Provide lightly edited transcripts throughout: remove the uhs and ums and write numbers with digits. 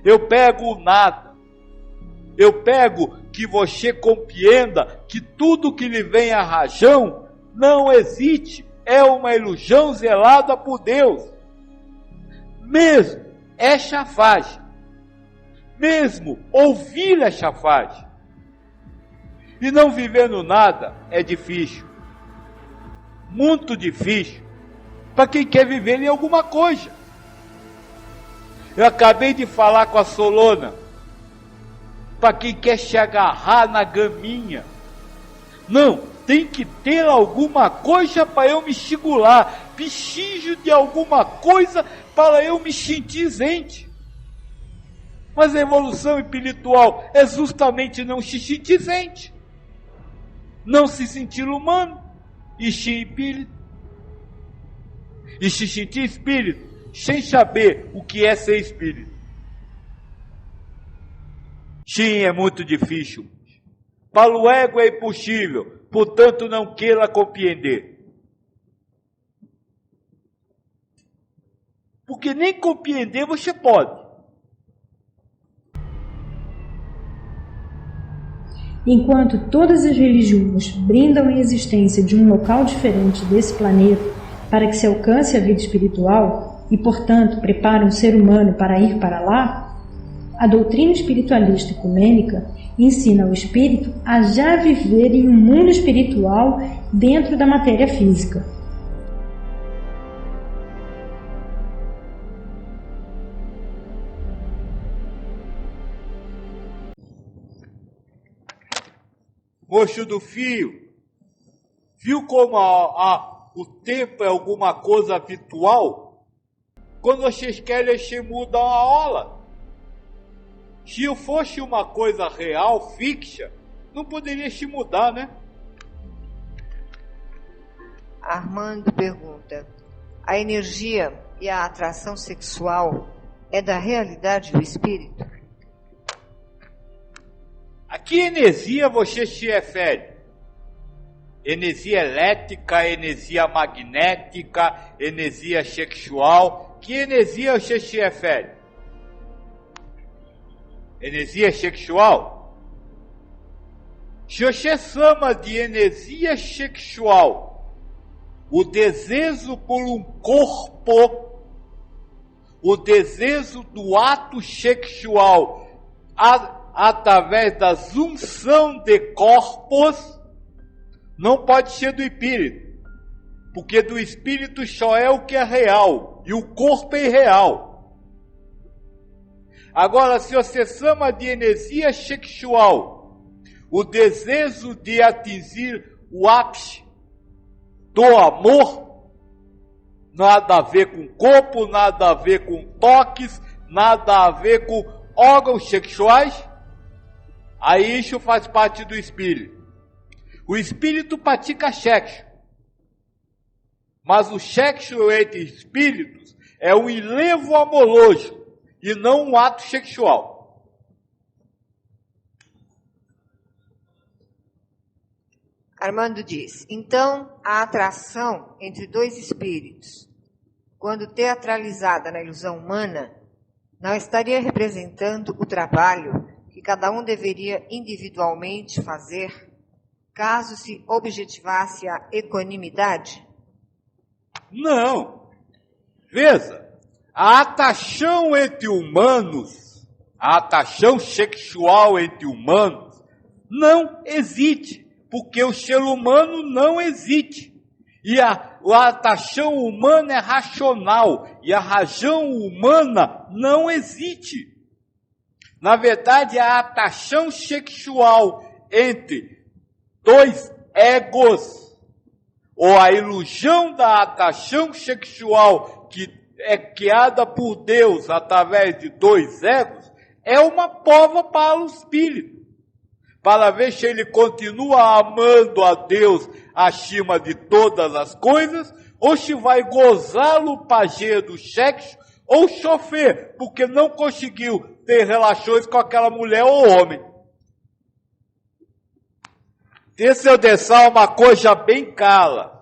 Eu pego o nada. Eu pego que você compreenda que tudo que lhe vem a rajão não existe. É uma ilusão zelada por Deus. Mesmo é chafagem. Mesmo ouvir é chafagem. E não viver no nada é difícil. Muito difícil. Para quem quer viver em alguma coisa. Eu acabei de falar com a Solona. Para quem quer se agarrar na gaminha. Não, tem que ter alguma coisa para eu me segurar. Preciso de alguma coisa para eu me sentir mente. Mas a evolução espiritual é justamente não se sentir mente. Não se sentir humano. E se espírito. E se sentir espírito sem saber o que é ser espírito. Sim, é muito difícil. Para o ego é impossível, portanto não queira compreender. Porque nem compreender você pode. Enquanto todas as religiões brindam a existência de um local diferente desse planeta para que se alcance a vida espiritual e, portanto, preparam o ser humano para ir para lá, a doutrina espiritualista ecumênica ensina o espírito a já viver em um mundo espiritual dentro da matéria física. Moço do fio, viu como o tempo é alguma coisa virtual? Quando vocês querem, se mudam a aula. Se eu fosse uma coisa real, fixa, não poderia se mudar, né? Armando pergunta: a energia e a atração sexual é da realidade do espírito? A que energia você se refere? Energia elétrica, energia magnética, energia sexual. Que energia você se refere? Energia sexual? Se você chama de energia sexual o desejo por um corpo, o desejo do ato sexual através da junção de corpos, não pode ser do espírito, porque do espírito só é o que é real, e o corpo é irreal. Agora, se você chama de energia sexual o desejo de atingir o ápice do amor, nada a ver com corpo, nada a ver com toques, nada a ver com órgãos sexuais, aí isso faz parte do espírito. O espírito pratica sexo, mas o sexo entre espíritos é um enlevo amoroso e não um ato sexual. Armando diz: então a atração entre dois espíritos, quando teatralizada na ilusão humana, não estaria representando o trabalho que cada um deveria individualmente fazer, caso se objetivasse a equanimidade? Não. Veja, a atração entre humanos, a atração sexual entre humanos, não existe, porque o ser humano não existe. E a atração humana é racional, e a razão humana não existe. Na verdade, a atração sexual entre dois egos, ou a ilusão da atração sexual que é criada por Deus através de dois egos, é uma prova para o espírito, para ver se ele continua amando a Deus acima de todas as coisas, ou se vai gozar o prazer do sexo, ou sofrer, porque não conseguiu ter relações com aquela mulher ou homem. Deixa eu deixar uma coisa bem clara.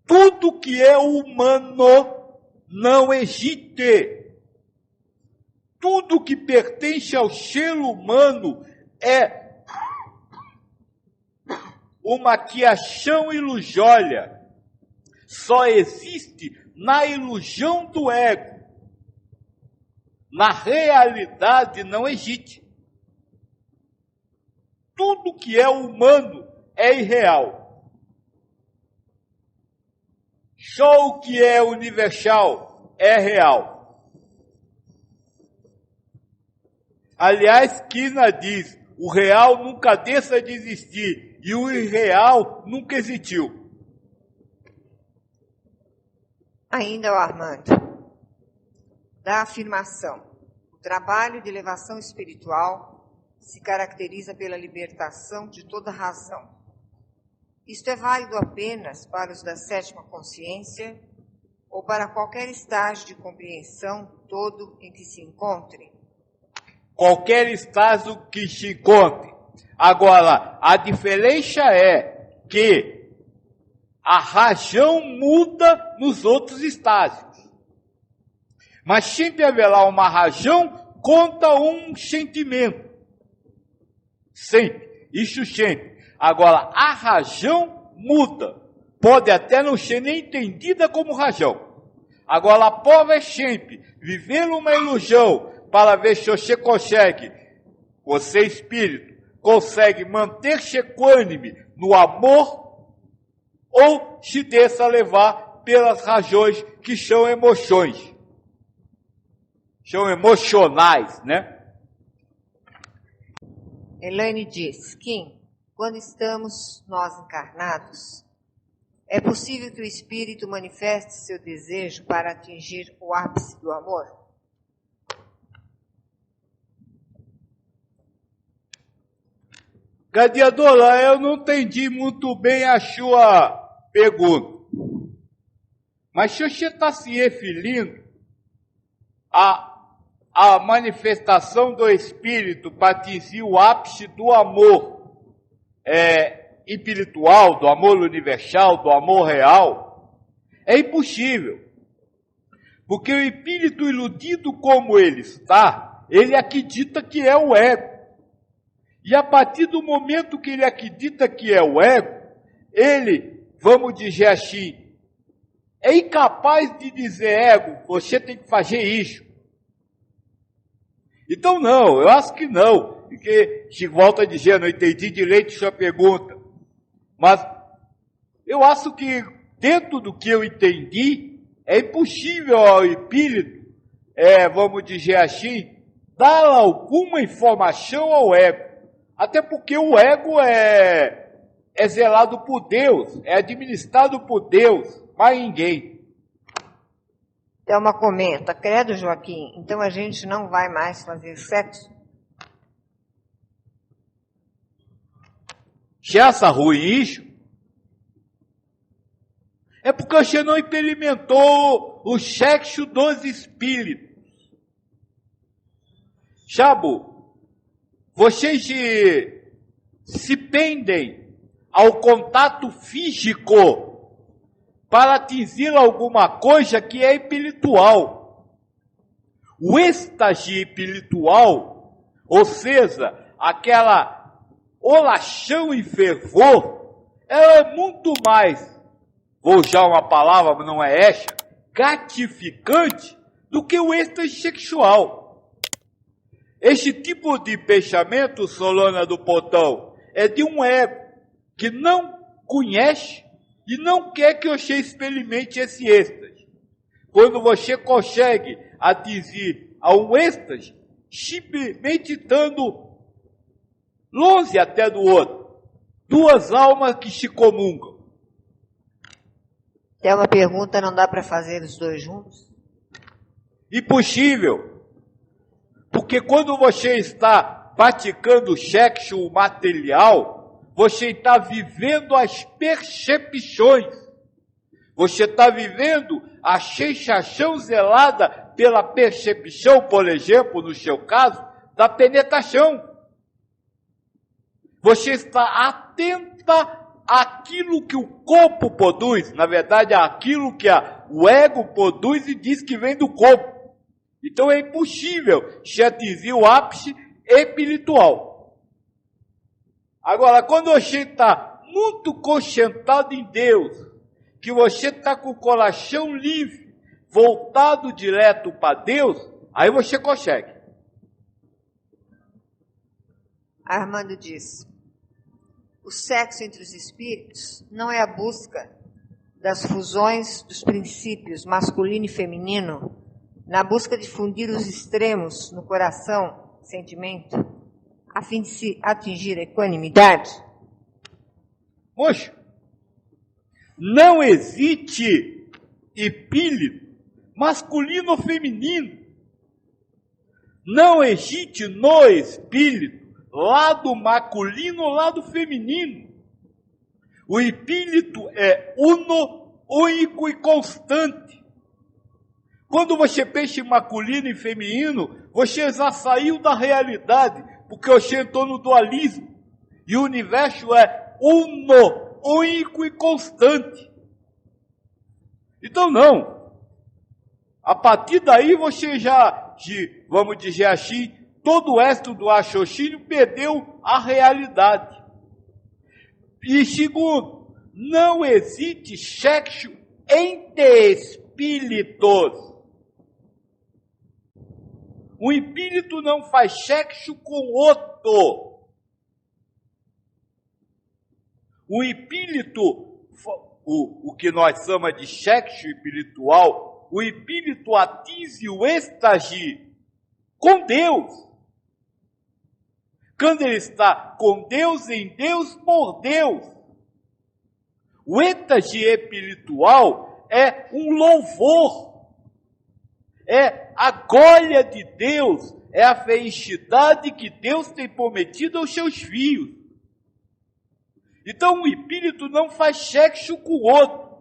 Tudo que é humano não existe. tudo que pertence ao ser humano é uma criação ilusória. Só existe na ilusão do ego. Na realidade não existe. Tudo que é humano é irreal. Só o que é universal é real. Aliás, Kina diz, o real nunca deixa de existir e o irreal nunca existiu. Ainda o Armando, da afirmação, o trabalho de elevação espiritual se caracteriza pela libertação de toda razão. Isto é válido apenas para os da sétima consciência ou para qualquer estágio de compreensão todo em que se encontre? Qualquer estágio que se encontre. Agora, a diferença é que a razão muda nos outros estágios. Mas sempre haverá uma razão contra um sentimento. Sempre. Isso sempre. Agora, a razão muda. Pode até não ser nem entendida como razão. Agora, a prova é sempre viver uma ilusão para ver se você consegue, você espírito, consegue manter-se equânime no amor ou se deixa levar pelas razões que são emoções. São emocionais, né? Elaine diz, Kim, quando estamos nós encarnados, é possível que o espírito manifeste seu desejo para atingir o ápice do amor? Gladiadora, eu não entendi muito bem a sua pergunta. Mas se você está se referindo à manifestação do Espírito para atingir o ápice do amor espiritual, do amor universal, do amor real, é impossível. Porque o espírito iludido como ele está, ele acredita que é o ego. E a partir do momento que ele acredita que é o ego, ele, vamos dizer assim, é incapaz de dizer, ego, você tem que fazer isso. Então não, eu acho que não. Porque, se volta a dizer, não entendi direito sua pergunta. Mas eu acho que dentro do que eu entendi, é impossível ao espírito, vamos dizer assim, dar alguma informação ao ego. Até porque o ego é zelado por Deus, é administrado por Deus, mas ninguém. Thelma comenta, credo Joaquim, então a gente não vai mais fazer sexo? Já acha ruim isso? É porque você não experimentou o sexo dos espíritos. Chabo, vocês se pendem ao contato físico para atingir alguma coisa que é espiritual. O êxtase espiritual, ou seja, aquela oração e fervor, ela é muito mais, vou usar uma palavra, mas não é essa, gratificante do que o êxtase sexual. Esse tipo de pensamento, Solana do Portão, é de um ego que não conhece e não quer que você experimente esse êxtase. Quando você consegue atingir a um êxtase, simplesmente estando longe até do outro. Duas almas que se comungam. Tem uma pergunta, não dá para fazer os dois juntos? Impossível. Porque quando você está praticando sexo material, você está vivendo as percepções. Você está vivendo a sensação zelada pela percepção, por exemplo, no seu caso, da penetração. Você está atenta àquilo que o corpo produz, na verdade, àquilo que o ego produz e diz que vem do corpo. Então é impossível se atingir o ápice espiritual. Agora, quando você está muito concentrado em Deus, que você está com o coração livre, voltado direto para Deus, aí você consegue. Armando diz: o sexo entre os espíritos não é a busca das fusões dos princípios masculino e feminino, na busca de fundir os extremos no coração, sentimento, a fim de se atingir a equanimidade? Poxa, não existe espírito masculino ou feminino. Não existe no espírito lado masculino ou lado feminino. O espírito é uno, único e constante. Quando você pensa em masculino e feminino, você já saiu da realidade, porque você entrou no dualismo. E o universo é uno, único e constante. Então não. A partir daí você já, vamos dizer assim, todo o resto do raciocínio perdeu a realidade. E segundo, não existe sexo entre espíritos. Um espírito não faz sexo com outro. O espírito, o que nós chamamos de sexo espiritual, o espírito atinge o êxtase com Deus. Quando ele está com Deus, em Deus, por Deus. O êxtase espiritual é um louvor. É a glória de Deus, é a felicidade que Deus tem prometido aos seus filhos. Então o espírito não faz sexo com o outro.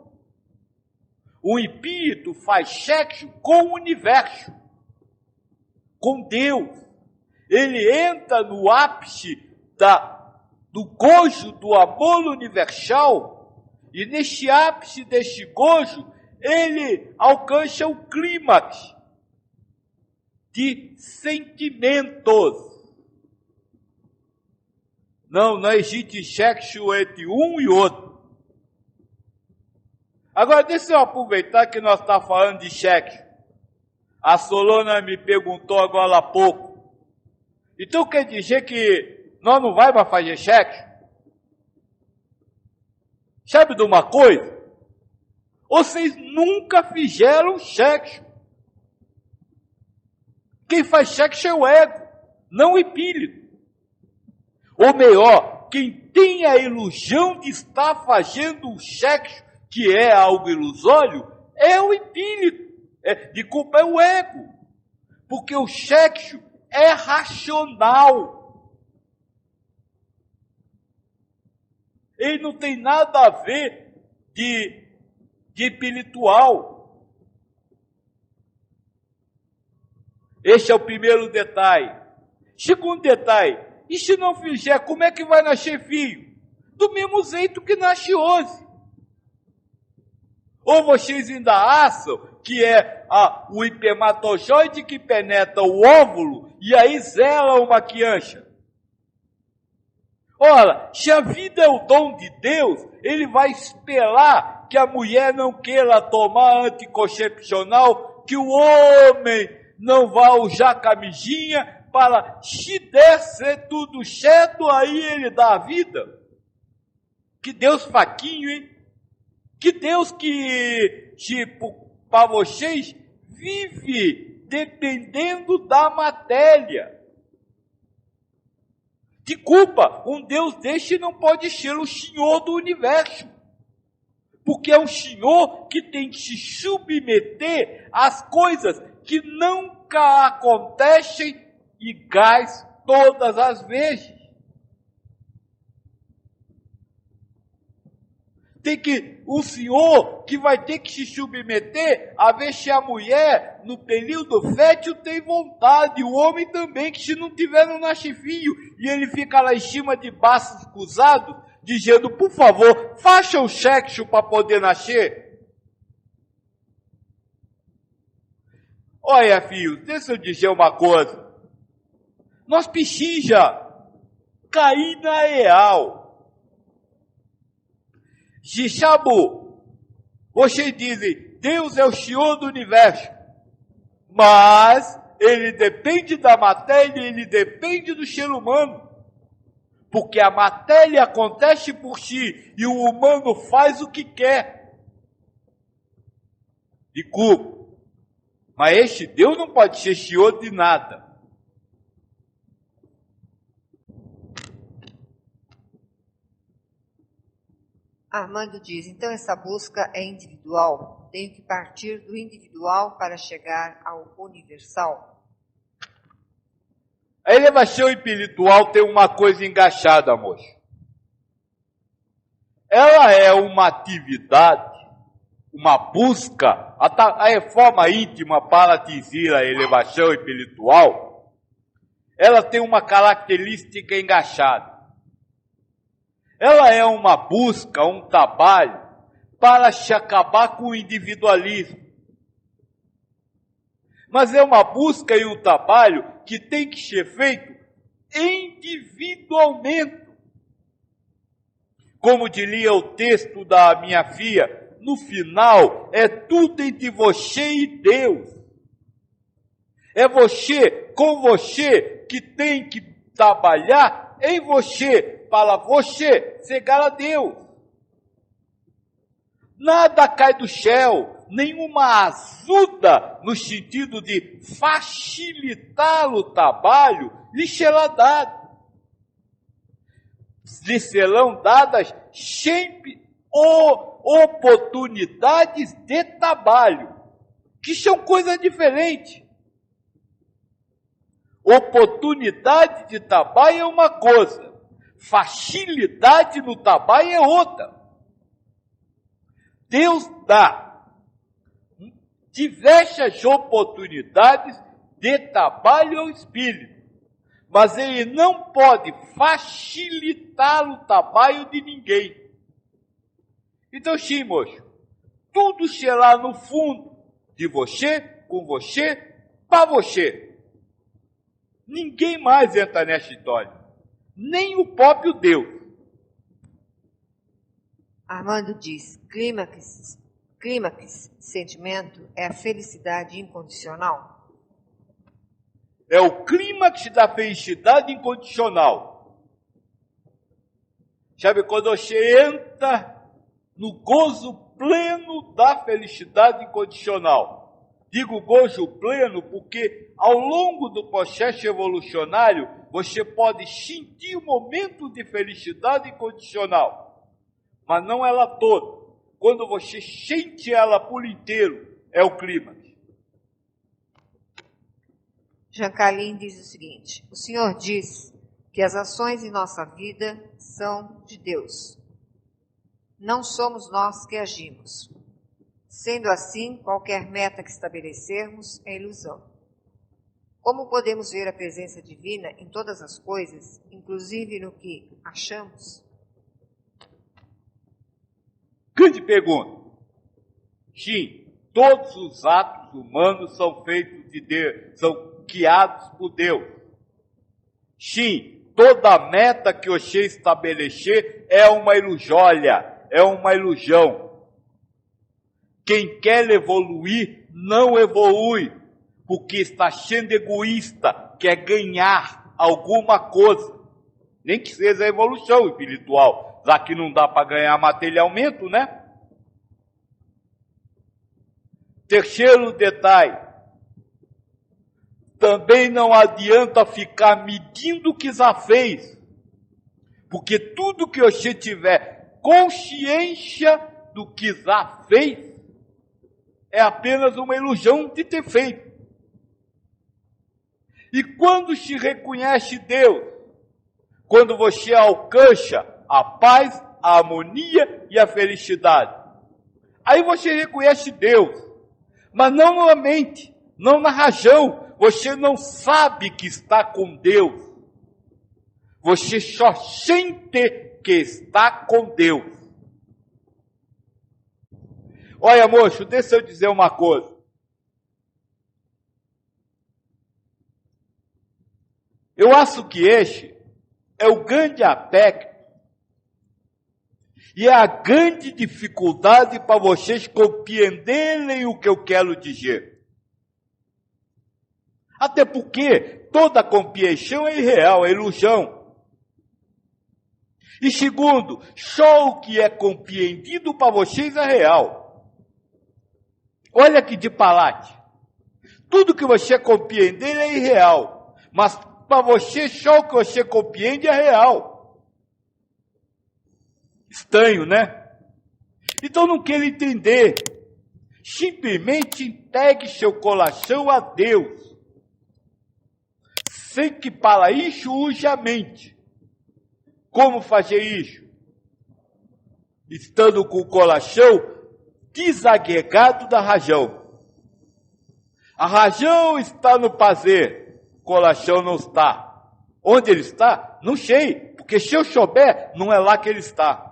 O espírito faz sexo com o universo, com Deus. Ele entra no ápice do gozo do amor universal, e neste ápice deste gozo, ele alcança o clímax de sentimentos. Não existe sexo entre um e outro. Agora, deixa eu aproveitar que nós estamos falando de sexo. A Solona me perguntou agora há pouco. Então quer dizer que nós não vamos mais fazer sexo? Sabe de uma coisa? Vocês nunca fizeram sexo. Quem faz sexo é o ego, não o espírito. Ou melhor, quem tem a ilusão de estar fazendo o sexo, que é algo ilusório, é o espírito. É o ego. Porque o sexo é racional. Ele não tem nada a ver de espiritual. Este é o primeiro detalhe. Segundo detalhe, e se não fizer, como é que vai nascer filho? Do mesmo jeito que nasce hoje. Ou vocês ainda acham que é o espermatozoide que penetra o óvulo e aí zela uma criança? Ora, se a vida é o dom de Deus, ele vai esperar que a mulher não queira tomar anticoncepcional, que o homem não vá usar camisinha, para, se der ser tudo certo, aí ele dá a vida. Que Deus faquinho, hein? Que Deus que, tipo, para vocês, vive dependendo da matéria. Desculpa, um Deus deste não pode ser o Senhor do universo. Porque é um Senhor que tem que se submeter às coisas que nunca acontecem iguais todas as vezes. Tem que, o senhor que vai ter que se submeter a ver se a mulher, no período fértil, tem vontade. O homem também, que se não tiver, não nasce filho. E ele fica lá em cima de braços cruzados, dizendo, por favor, faça o sexo para poder nascer. Olha, filho, deixa eu dizer uma coisa. Nós precisa cair na real. Xixabu, vocês dizem, Deus é o Senhor do universo. Mas ele depende da matéria, ele depende do ser humano. Porque a matéria acontece por si e o humano faz o que quer. Desculpa. Mas este Deus não pode ser senhor de nada. Armando diz, então essa busca é individual. Tenho que partir do individual para chegar ao universal. A elevação espiritual tem uma coisa engaixada, moço. Ela é uma atividade, uma busca, a reforma íntima para atingir a elevação espiritual, ela tem uma característica engaixada. Ela é uma busca, um trabalho para se acabar com o individualismo. Mas é uma busca e um trabalho que tem que ser feito individualmente. Como diria o texto da minha filha, no final é tudo entre você e Deus. É você, com você, que tem que trabalhar em você, para você chegar a Deus. Nada cai do céu, nenhuma ajuda no sentido de facilitar o trabalho lhe será dado. Lhe serão dadas sempre oportunidades de trabalho, que são coisas diferentes. Oportunidade de trabalho é uma coisa, facilidade no trabalho é outra. Deus dá diversas oportunidades de trabalho ao espírito, mas ele não pode facilitar o trabalho de ninguém. Então, sim, moço, tudo será no fundo de você, com você, para você. Ninguém mais entra nessa história, nem o próprio Deus. Armando diz, clímax sentimento é a felicidade incondicional? É o clímax da felicidade incondicional. Sabe, quando você entra no gozo pleno da felicidade incondicional. Digo gozo pleno porque ao longo do processo evolucionário você pode sentir um momento de felicidade incondicional, mas não ela toda. Quando você sente ela por inteiro, é o clímax. Jean Calin diz o seguinte, o Senhor diz que as ações em nossa vida são de Deus. Não somos nós que agimos. Sendo assim, qualquer meta que estabelecermos é ilusão. Como podemos ver a presença divina em todas as coisas, inclusive no que achamos? Grande pergunta. Sim, todos os atos humanos são feitos de Deus, são guiados por Deus. Sim, toda meta que você estabelecer é uma ilusória, é uma ilusão. Quem quer evoluir, não evolui, porque está sendo egoísta, quer ganhar alguma coisa. Nem que seja a evolução espiritual, já que não dá para ganhar materialmente, né? Terceiro detalhe, também não adianta ficar medindo o que já fez, porque tudo que você tiver consciência do que já fez, é apenas uma ilusão de ter feito. E quando se reconhece Deus, quando você alcança a paz, a harmonia e a felicidade, aí você reconhece Deus, mas não na mente, não na razão, você não sabe que está com Deus, você só sente que está com Deus. Olha, moço, deixa eu dizer uma coisa. Eu acho que este é o grande aspecto e é a grande dificuldade para vocês compreenderem o que eu quero dizer. Até porque toda compreensão é irreal, é ilusão. E segundo, só o que é compreendido para vocês é real. Olha que disparate. Tudo que você compreender é irreal, mas para você só o que você compreende é real. Estranho, né? Então não quero entender. Simplesmente entregue seu coração a Deus. Sem que para isso use a mente. Como fazer isso? Estando com o coração desagregado da razão. A razão está no prazer, o coração não está. Onde ele está? Não sei, porque se eu souber, não é lá que ele está.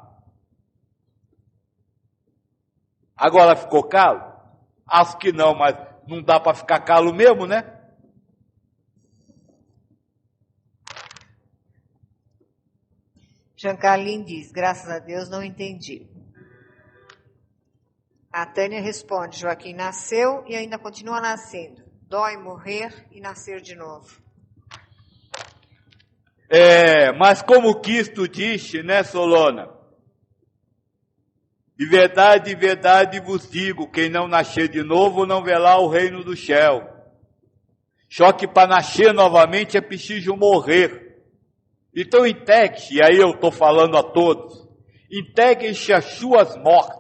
Agora ficou calo? Acho que não, mas não dá para ficar calo mesmo, né? Jean Carlin diz, graças a Deus não entendi. A Tânia responde, Joaquim nasceu e ainda continua nascendo. Dói morrer e nascer de novo. Mas como Cristo disse, né, Solona? De verdade vos digo, quem não nascer de novo não verá o reino do céu. Só que para nascer novamente é preciso morrer. Então entregue-se, e aí eu estou falando a todos, entreguem-se às suas mortes.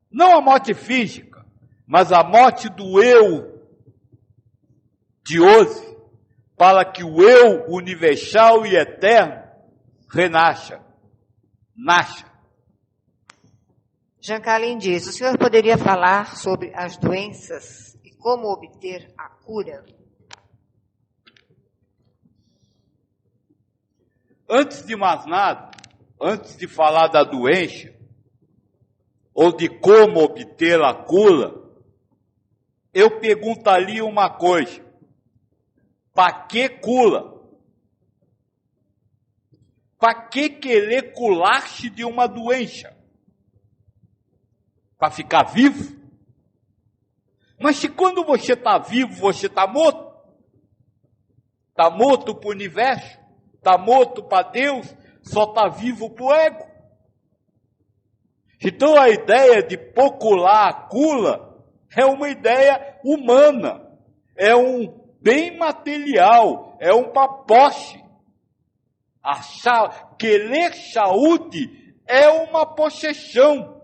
Não a morte física, mas a morte do eu de hoje, para que o eu universal e eterno renasça, nasça. Jean Carlin diz, o senhor poderia falar sobre as doenças e como obter a cura? Antes de mais nada, antes de falar da doença, ou de como obter a cura, eu perguntaria uma coisa. Para que cura? Para que querer curar-se de uma doença? Para ficar vivo? Mas se quando você está vivo, você está morto? Está morto para o universo? Está morto para Deus? Só está vivo para o ego? Então a ideia de procurar a cura é uma ideia humana, é um bem material, é um papoche. Querer saúde é uma possessão,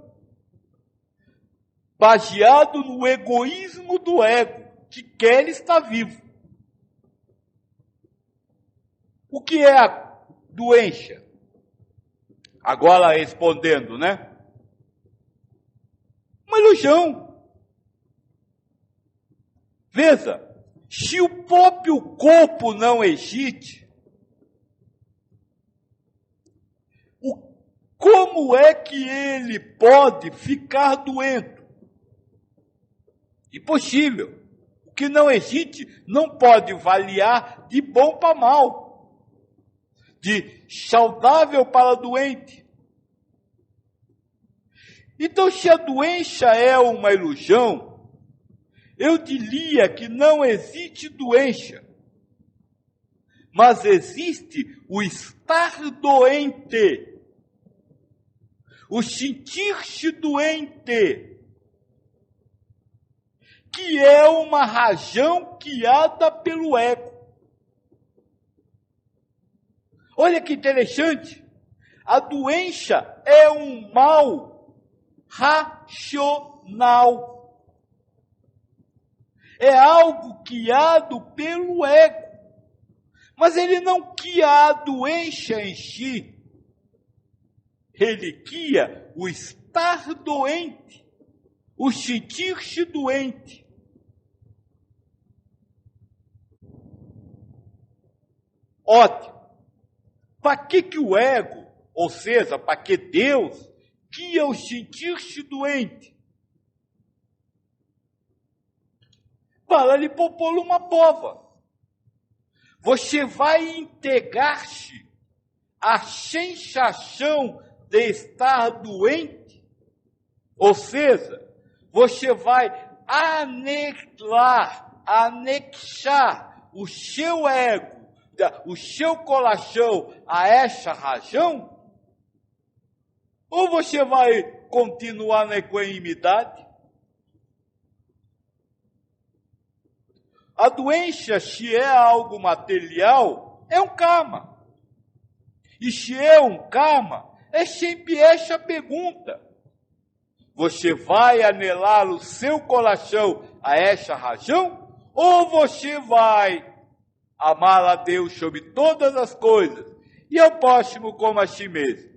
baseado no egoísmo do ego, que quer estar vivo. O que é a doença? Agora respondendo, né? Uma ilusão. Veja, se o próprio corpo não existe, como é que ele pode ficar doente? Impossível. O que não existe não pode variar de bom para mal, de saudável para doente. Então, se a doença é uma ilusão, eu diria que não existe doença, mas existe o estar doente, o sentir-se doente, que é uma razão criada pelo ego. Olha que interessante, a doença é um mal racional. É algo criado pelo ego. Mas ele não cria a doença em si. Ele cria o estar doente, o sentir-se doente. Ótimo. Para que o ego, ou seja, para que Deus cria o sentir-se doente? Para lhe propor uma prova. Você vai entregar-se à sensação de estar doente, ou seja, você vai anexar o seu ego, o seu coração a essa razão? Ou você vai continuar na equanimidade? A doença, se é algo material, é um karma. E se é um karma, é sempre essa pergunta. Você vai anelar o seu coração a essa razão? Ou você vai amar a Deus sobre todas as coisas e ao próximo como a si mesmo?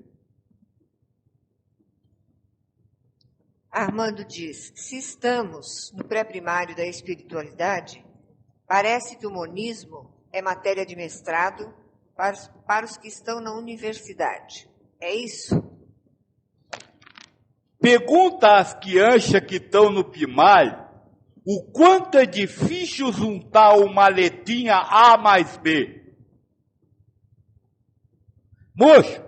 Armando diz, se estamos no pré-primário da espiritualidade, parece que o monismo é matéria de mestrado para os que estão na universidade. É isso? Pergunta às crianças que estão no primário o quanto é difícil juntar uma letrinha A mais B. Moço,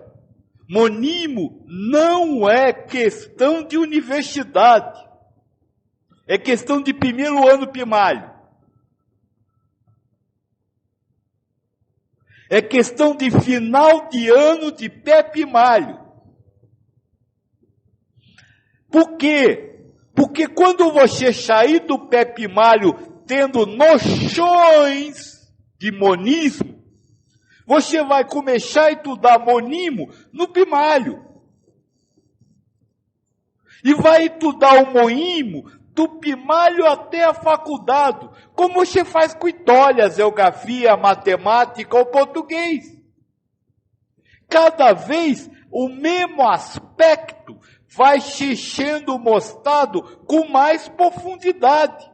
monismo não é questão de universidade. É questão de primeiro ano primário. É questão de final de ano de pré-primário. Por quê? Porque quando você sair do pré-primário tendo noções de monismo, você vai começar a estudar monismo no primário. E vai estudar o monismo do primário até a faculdade, como você faz com história, geografia, matemática ou português. Cada vez o mesmo aspecto vai se sendo mostrado com mais profundidade.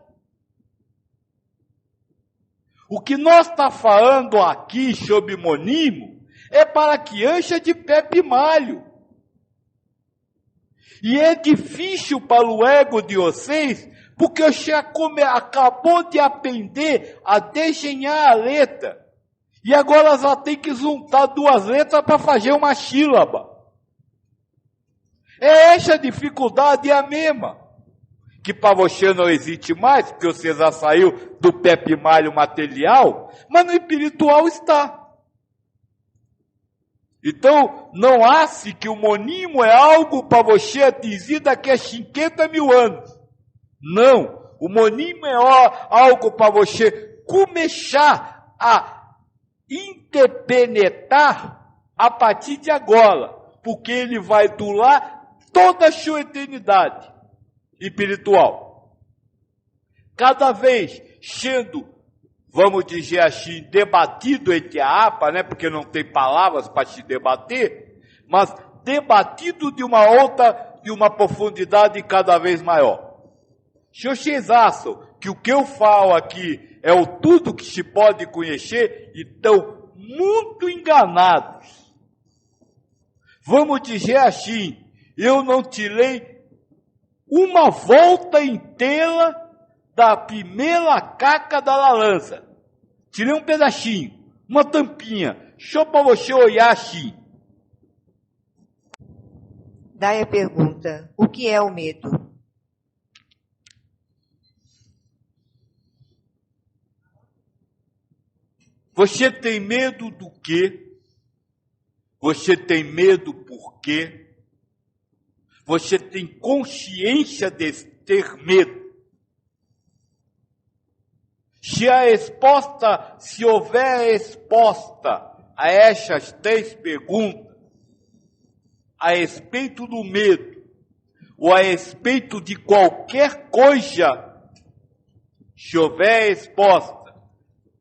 O que nós estamos falando aqui sobre monismo é para criança de pré-primário. E é difícil para o ego de vocês, porque você acabou de aprender a desenhar a letra. E agora já tem que juntar duas letras para fazer uma sílaba. É essa dificuldade a mesma. Que para você não existe mais, porque você já saiu do pré-primário material, mas no espiritual está. Então, não ache que o monismo é algo para você atingir daqui a 50 mil anos. Não. O monismo é algo para você começar a interpenetrar a partir de agora. Porque ele vai durar toda a sua eternidade espiritual. Cada vez sendo, vamos dizer assim, debatido entre a APA, né, porque não tem palavras para se debater, mas debatido de uma profundidade cada vez maior. Se vocês acham que o que eu falo aqui é o tudo que se pode conhecer, estão muito enganados. Vamos dizer assim, eu não tirei uma volta inteira da primeira caca da larança. Tirei um pedacinho, uma tampinha, só para você olhar assim. Daí a pergunta, o que é o medo? Você tem medo do quê? Você tem medo por quê? Você tem consciência de ter medo? Se houver resposta a essas três perguntas, a respeito do medo, ou a respeito de qualquer coisa, se houver resposta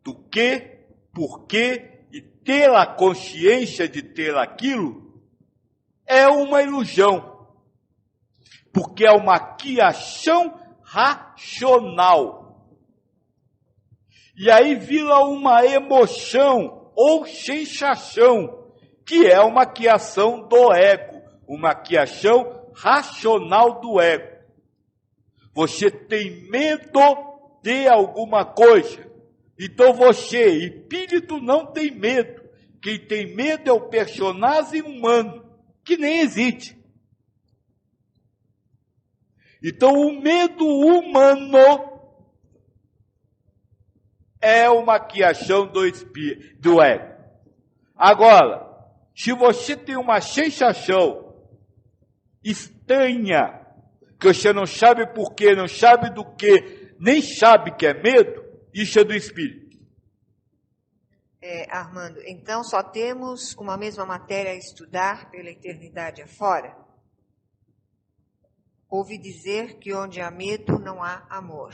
do que, por quê, e ter a consciência de ter aquilo, é uma ilusão. Porque é uma criação racional. E aí vira uma emoção ou sensação, que é uma criação do ego, uma criação racional do ego. Você tem medo de alguma coisa. Então você, espírito, não tem medo. Quem tem medo é o personagem humano, que nem existe. Então o medo humano é uma criação do ego. Agora, se você tem uma sensação estranha, que você não sabe por quê, não sabe do que, nem sabe que é medo, isso é do espírito. Armando, então só temos uma mesma matéria a estudar pela eternidade afora? Ouvi dizer que onde há medo não há amor.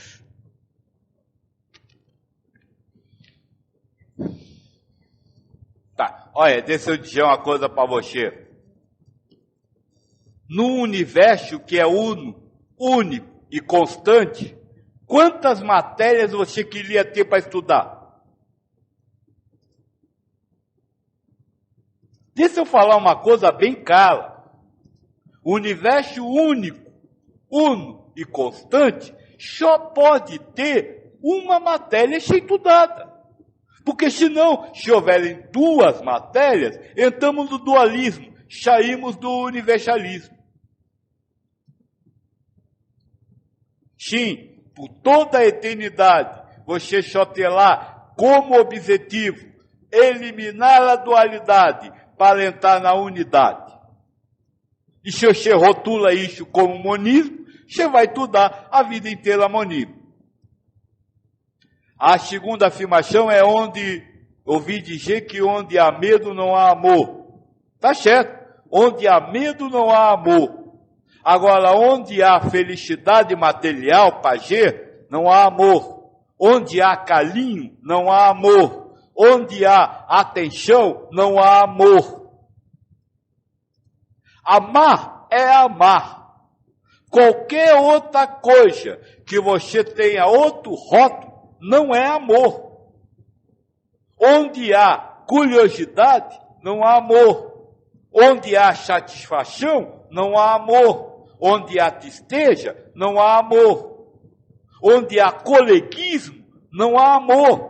Tá, olha, deixa eu dizer uma coisa para você. No universo que é único e constante, quantas matérias você queria ter para estudar? Deixa eu falar uma coisa bem clara. O universo único, uno e constante, só pode ter uma matéria a ser estudada. Porque senão, se houverem duas matérias, entramos no dualismo, saímos do universalismo. Sim, por toda a eternidade, você só terá como objetivo eliminar a dualidade para entrar na unidade. E se você rotula isso como monismo, você vai estudar a vida inteira monismo. A segunda afirmação é onde ouvi dizer que onde há medo não há amor. Tá certo, onde há medo não há amor. Agora, onde há felicidade material, pajé, não há amor. Onde há carinho, não há amor. Onde há atenção, não há amor. Amar é amar. Qualquer outra coisa que você tenha outro rótulo, não é amor. Onde há curiosidade, não há amor. Onde há satisfação, não há amor. Onde há tristeza, não há amor. Onde há coleguismo, não há amor.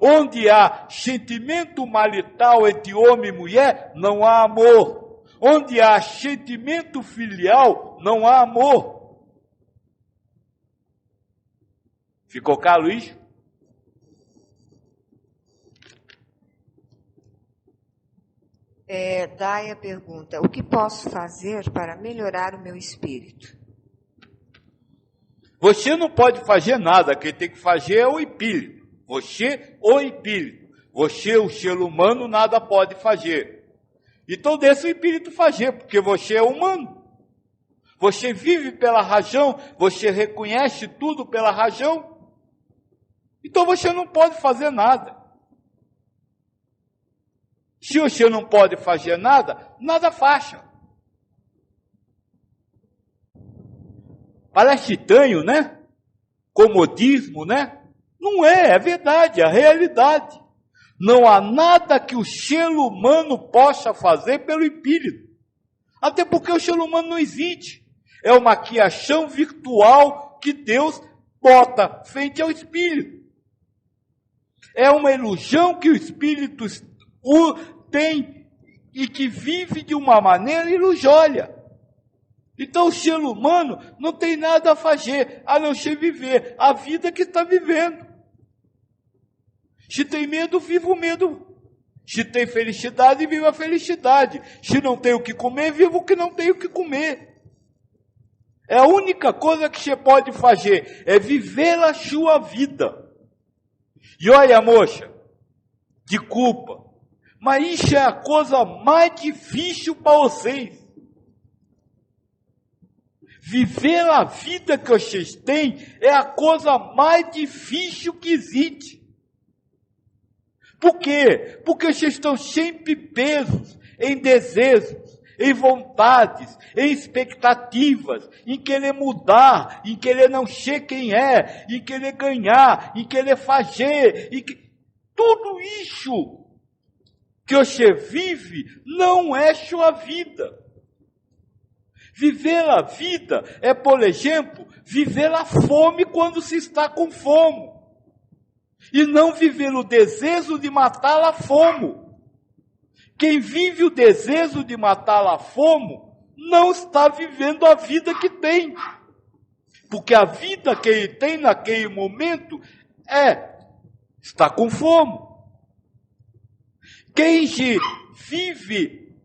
Onde há sentimento marital entre homem e mulher, não há amor. Onde há sentimento filial, não há amor. Ficou claro isso? Daia pergunta, o que posso fazer para melhorar o meu espírito? Você não pode fazer nada, quem tem que fazer é o espírito. Você, o espírito. Você, o ser humano, nada pode fazer. Então deixa o espírito fazer, porque você é humano. Você vive pela razão, você reconhece tudo pela razão. Então você não pode fazer nada. Se você não pode fazer nada, nada faça. Parece estranho, né? Comodismo, né? Não é verdade, é a realidade. Não há nada que o ser humano possa fazer pelo espírito. Até porque o ser humano não existe. É uma criação virtual que Deus bota frente ao espírito. É uma ilusão que o espírito tem e que vive de uma maneira ilusória. Então o ser humano não tem nada a fazer, a não ser viver a vida que está vivendo. Se tem medo, viva o medo. Se tem felicidade, viva a felicidade. Se não tem o que comer, viva o que não tem o que comer. É a única coisa que você pode fazer, é viver a sua vida. E olha, moça, desculpa, mas isso é a coisa mais difícil para vocês. Viver a vida que vocês têm é a coisa mais difícil que existe. Por quê? Porque vocês estão sempre presos em desejos, em vontades, em expectativas, em querer mudar, em querer não ser quem é, em querer ganhar, em querer fazer. Tudo isso que você vive não é sua vida. Viver a vida é, por exemplo, viver a fome quando se está com fome. E não viver o desejo de matar a fome. Quem vive o desejo de matar a fome não está vivendo a vida que tem. Porque a vida que ele tem naquele momento está com fome. Quem vive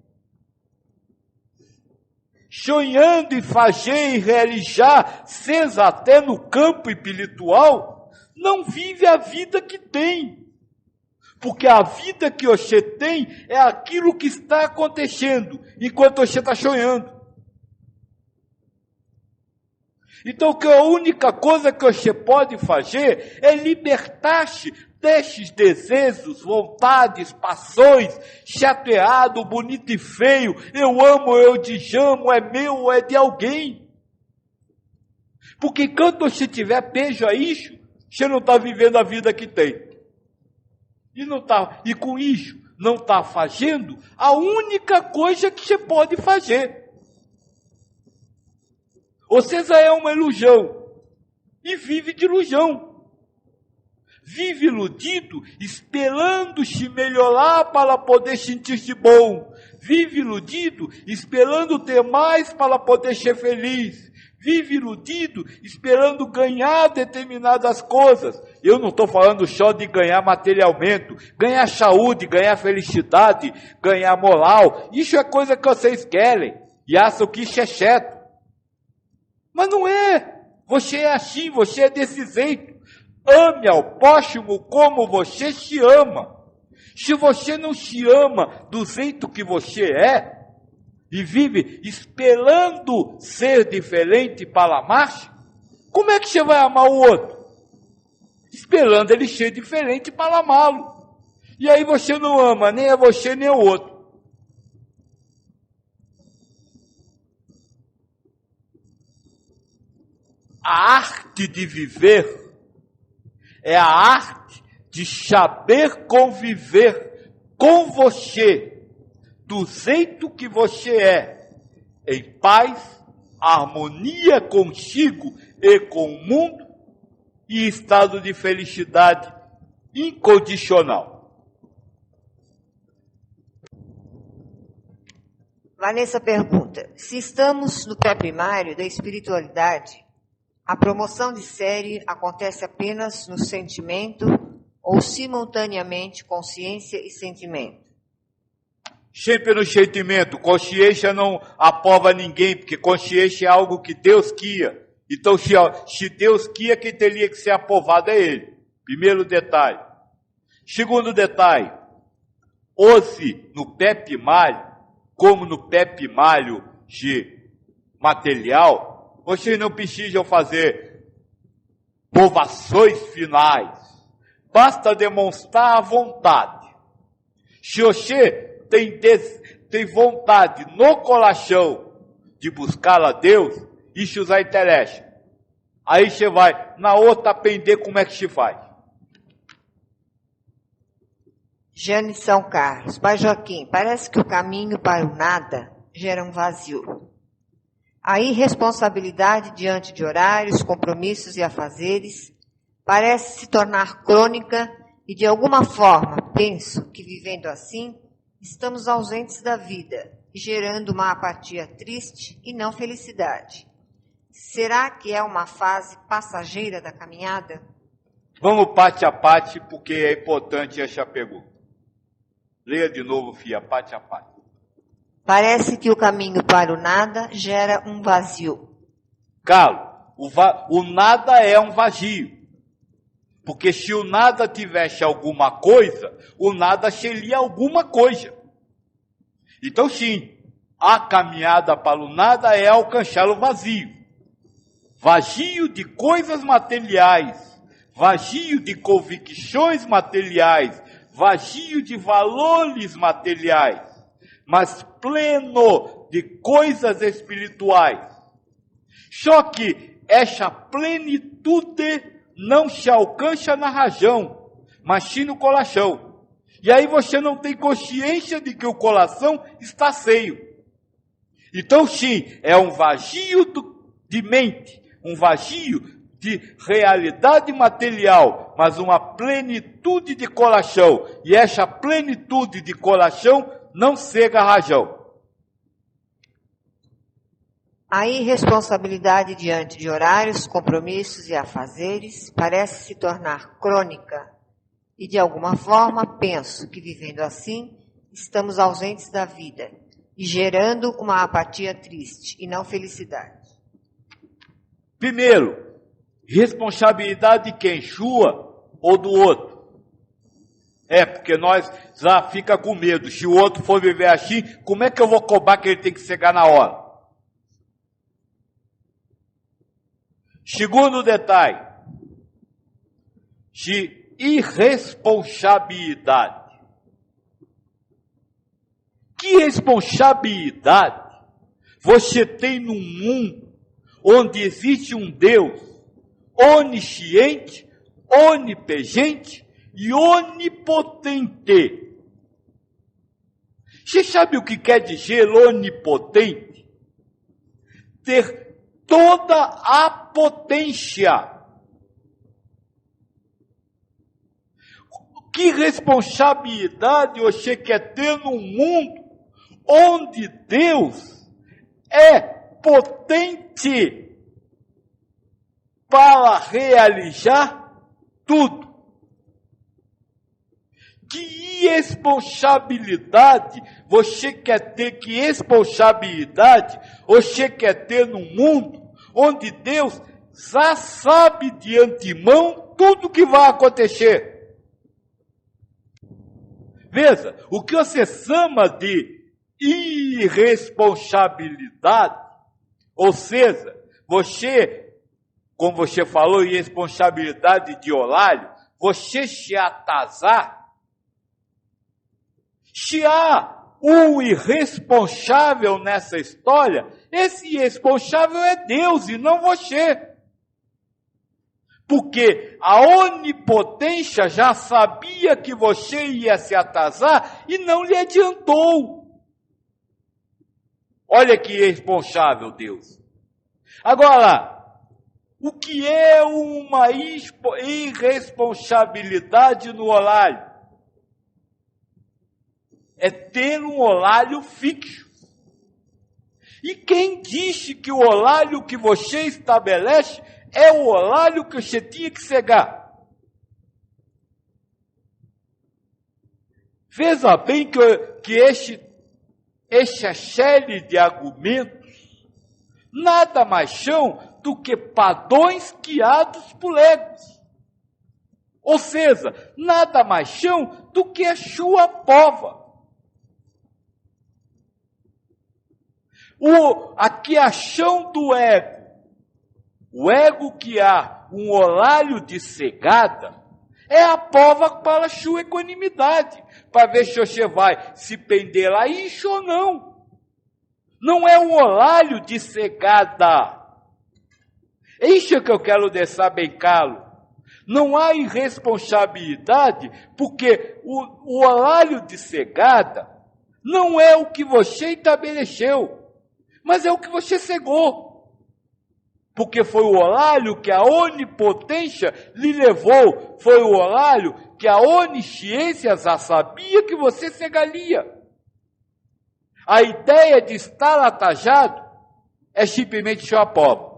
sonhando e fazer e realizar, seja até no campo espiritual, não vive a vida que tem. Porque a vida que você tem é aquilo que está acontecendo, enquanto você está sonhando. Então, que a única coisa que você pode fazer é libertar-se destes desejos, vontades, paixões, chateado, bonito e feio, eu amo, eu desamo, é meu ou é de alguém. Porque enquanto você tiver peso a isso, você não está vivendo a vida que tem. E com isso, não está fazendo a única coisa que você pode fazer. Ou seja, é uma ilusão. E vive de ilusão. Vive iludido, esperando-se melhorar para poder sentir-se bom. Vive iludido, esperando ter mais para poder ser feliz. Vive iludido, esperando ganhar determinadas coisas. Eu não estou falando só de ganhar materialmente, ganhar saúde, ganhar felicidade, ganhar moral. Isso é coisa que vocês querem e acham que isso é certo. Mas não é. Você é assim, você é desse jeito. Ame ao próximo como você se ama. Se você não se ama do jeito que você é, e vive esperando ser diferente para amar, como é que você vai amar o outro? Esperando ele ser diferente para amá-lo. E aí você não ama nem a você nem o outro. A arte de viver é a arte de saber conviver com você do jeito que você é, em paz, harmonia consigo e com o mundo e estado de felicidade incondicional. Vanessa pergunta: se estamos no pé primário da espiritualidade, a promoção de série acontece apenas no sentimento ou simultaneamente consciência e sentimento? Sempre no sentimento. Consciência não aprova ninguém, porque consciência é algo que Deus queria. Então, se Deus queria, quem teria que ser aprovado é Ele. Primeiro detalhe. Segundo detalhe. Hoje, no pé primário, como no pé primário de material, vocês não precisam fazer provações finais. Basta demonstrar a vontade. Se você tem vontade no coração de buscar a Deus, isso já interessa. Aí você vai na outra aprender como é que se faz. Jane São Carlos: Pai Joaquim, parece que o caminho para o nada gera um vazio. A irresponsabilidade diante de horários, compromissos e afazeres parece se tornar crônica e, de alguma forma, penso que, vivendo assim, estamos ausentes da vida, gerando uma apatia triste e não felicidade. Será que é uma fase passageira da caminhada? Vamos parte a parte, porque é importante essa pergunta. Leia de novo, filha, parte a parte. Parece que o caminho para o nada gera um vazio. Carlos, o nada é um vazio. Porque se o nada tivesse alguma coisa, o nada seria alguma coisa. Então sim, a caminhada para o nada é alcançar o vazio. Vazio de coisas materiais, vazio de convicções materiais, vazio de valores materiais, mas pleno de coisas espirituais. Só que essa plenitude não se alcança na razão, mas sim no coração. E aí você não tem consciência de que o coração está cheio. Então sim, é um vazio de mente, um vazio de realidade material, mas uma plenitude de coração. E essa plenitude de coração não cega rajão. A irresponsabilidade diante de horários, compromissos e afazeres parece se tornar crônica e, de alguma forma, penso que, vivendo assim, estamos ausentes da vida e gerando uma apatia triste e não felicidade. Primeiro, responsabilidade de quem? Sua ou do outro? Porque nós já fica com medo. Se o outro for viver assim, como é que eu vou cobrar que ele tem que chegar na hora? Segundo detalhe, de irresponsabilidade. Que responsabilidade você tem num mundo onde existe um Deus onisciente, onipotente e onipotente? Você sabe o que quer dizer onipotente? Ter toda a potência. Que responsabilidade você quer ter num mundo onde Deus é potente para realizar tudo? Que responsabilidade você quer ter? Que responsabilidade você quer ter num mundo onde Deus já sabe de antemão tudo o que vai acontecer? Veja, o que você chama de irresponsabilidade, ou seja, você, como você falou, irresponsabilidade de horário, você se atrasar. Se há um irresponsável nessa história, esse irresponsável é Deus e não você. Porque a onipotência já sabia que você ia se atrasar e não lhe adiantou. Olha que irresponsável Deus. Agora, o que é uma irresponsabilidade no horário? É ter um horário fixo. E quem disse que o horário que você estabelece é o horário que você tinha que chegar? Veja bem que essa série de argumentos nada mais são do que padrões guiados por egos. Ou seja, nada mais são do que a sua prova. A criação do ego, o ego que há um horário de chegada, é a prova para a sua equanimidade, para ver se você vai se pender a isso ou não. Não é um horário de chegada. É isso que eu quero deixar bem claro. Não há irresponsabilidade, porque o horário de chegada não é o que você estabeleceu, mas é o que você cegou. Porque foi o horário que a onipotência lhe levou, foi o horário que a onisciência já sabia que você cegaria. A ideia de estar atajado é simplesmente sua prova.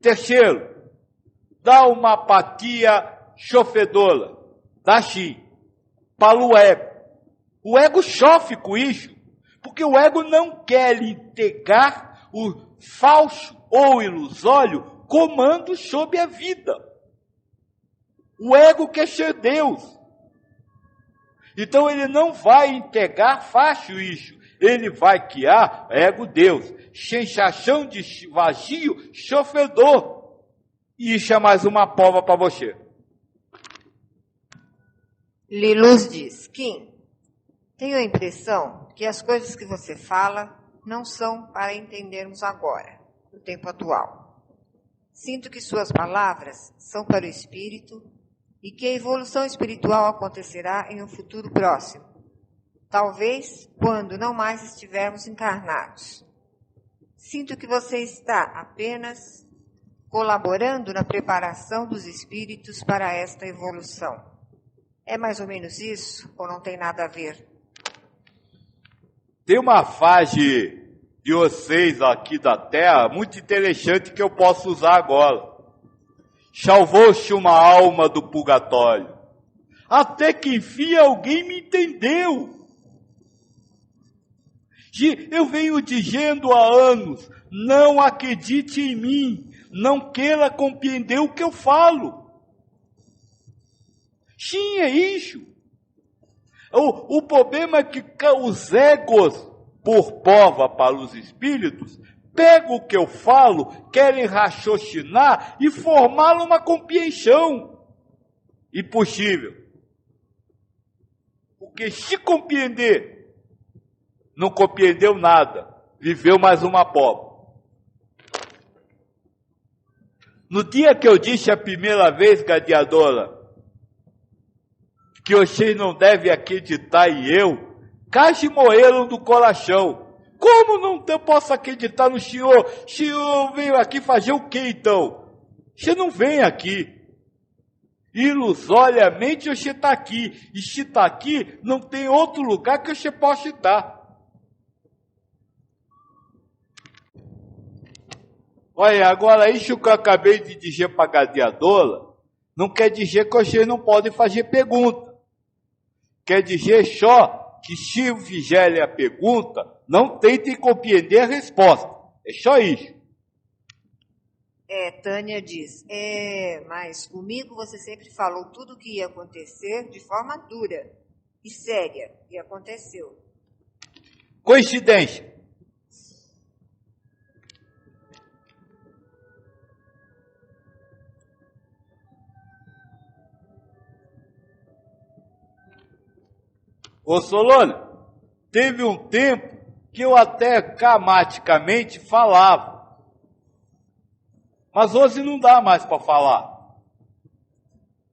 Terceiro, dá uma apatia chofedora, dá sim, para o ego. O ego sofre com isso, porque o ego não quer lhe entregar o falso ou ilusório comando sobre a vida. O ego quer ser Deus. Então ele não vai entregar fácil isso. Ele vai criar ego Deus. Sensação de vazio, sofredor. E isso é mais uma prova para você. Liluz diz: Kim, tenho a impressão que as coisas que você fala não são para entendermos agora, no tempo atual. Sinto que suas palavras são para o espírito e que a evolução espiritual acontecerá em um futuro próximo, talvez quando não mais estivermos encarnados. Sinto que você está apenas colaborando na preparação dos espíritos para esta evolução. É mais ou menos isso ou não tem nada a ver? Tem uma fase de vocês aqui da Terra muito interessante que eu posso usar agora. Salvou-se uma alma do purgatório. Até que enfim alguém me entendeu. Eu venho dizendo há anos, não acredite em mim, não queira compreender o que eu falo. Sim, é isso. O problema é que os egos, por prova para os espíritos, pegam o que eu falo, querem raciocinar e formar uma compreensão. Impossível. Porque se compreender, não compreendeu nada, viveu mais uma pobre. No dia que eu disse a primeira vez, gladiadora, que vocês não devem acreditar em eu, quase morreram do coração. Como não eu posso acreditar no senhor? O senhor veio aqui fazer o quê então? Você não vem aqui. Ilusoriamente você está aqui. E se está aqui, não tem outro lugar que você possa estar. Olha, agora isso que eu acabei de dizer para a gladiadora, não quer dizer que vocês não podem fazer pergunta. Quer dizer só que se fizerem a pergunta, não tentem compreender a resposta. É só isso. Tânia diz, mas comigo você sempre falou tudo o que ia acontecer de forma dura e séria. E aconteceu. Coincidência. Ô Solone, teve um tempo que eu até gramaticamente falava, mas hoje não dá mais para falar.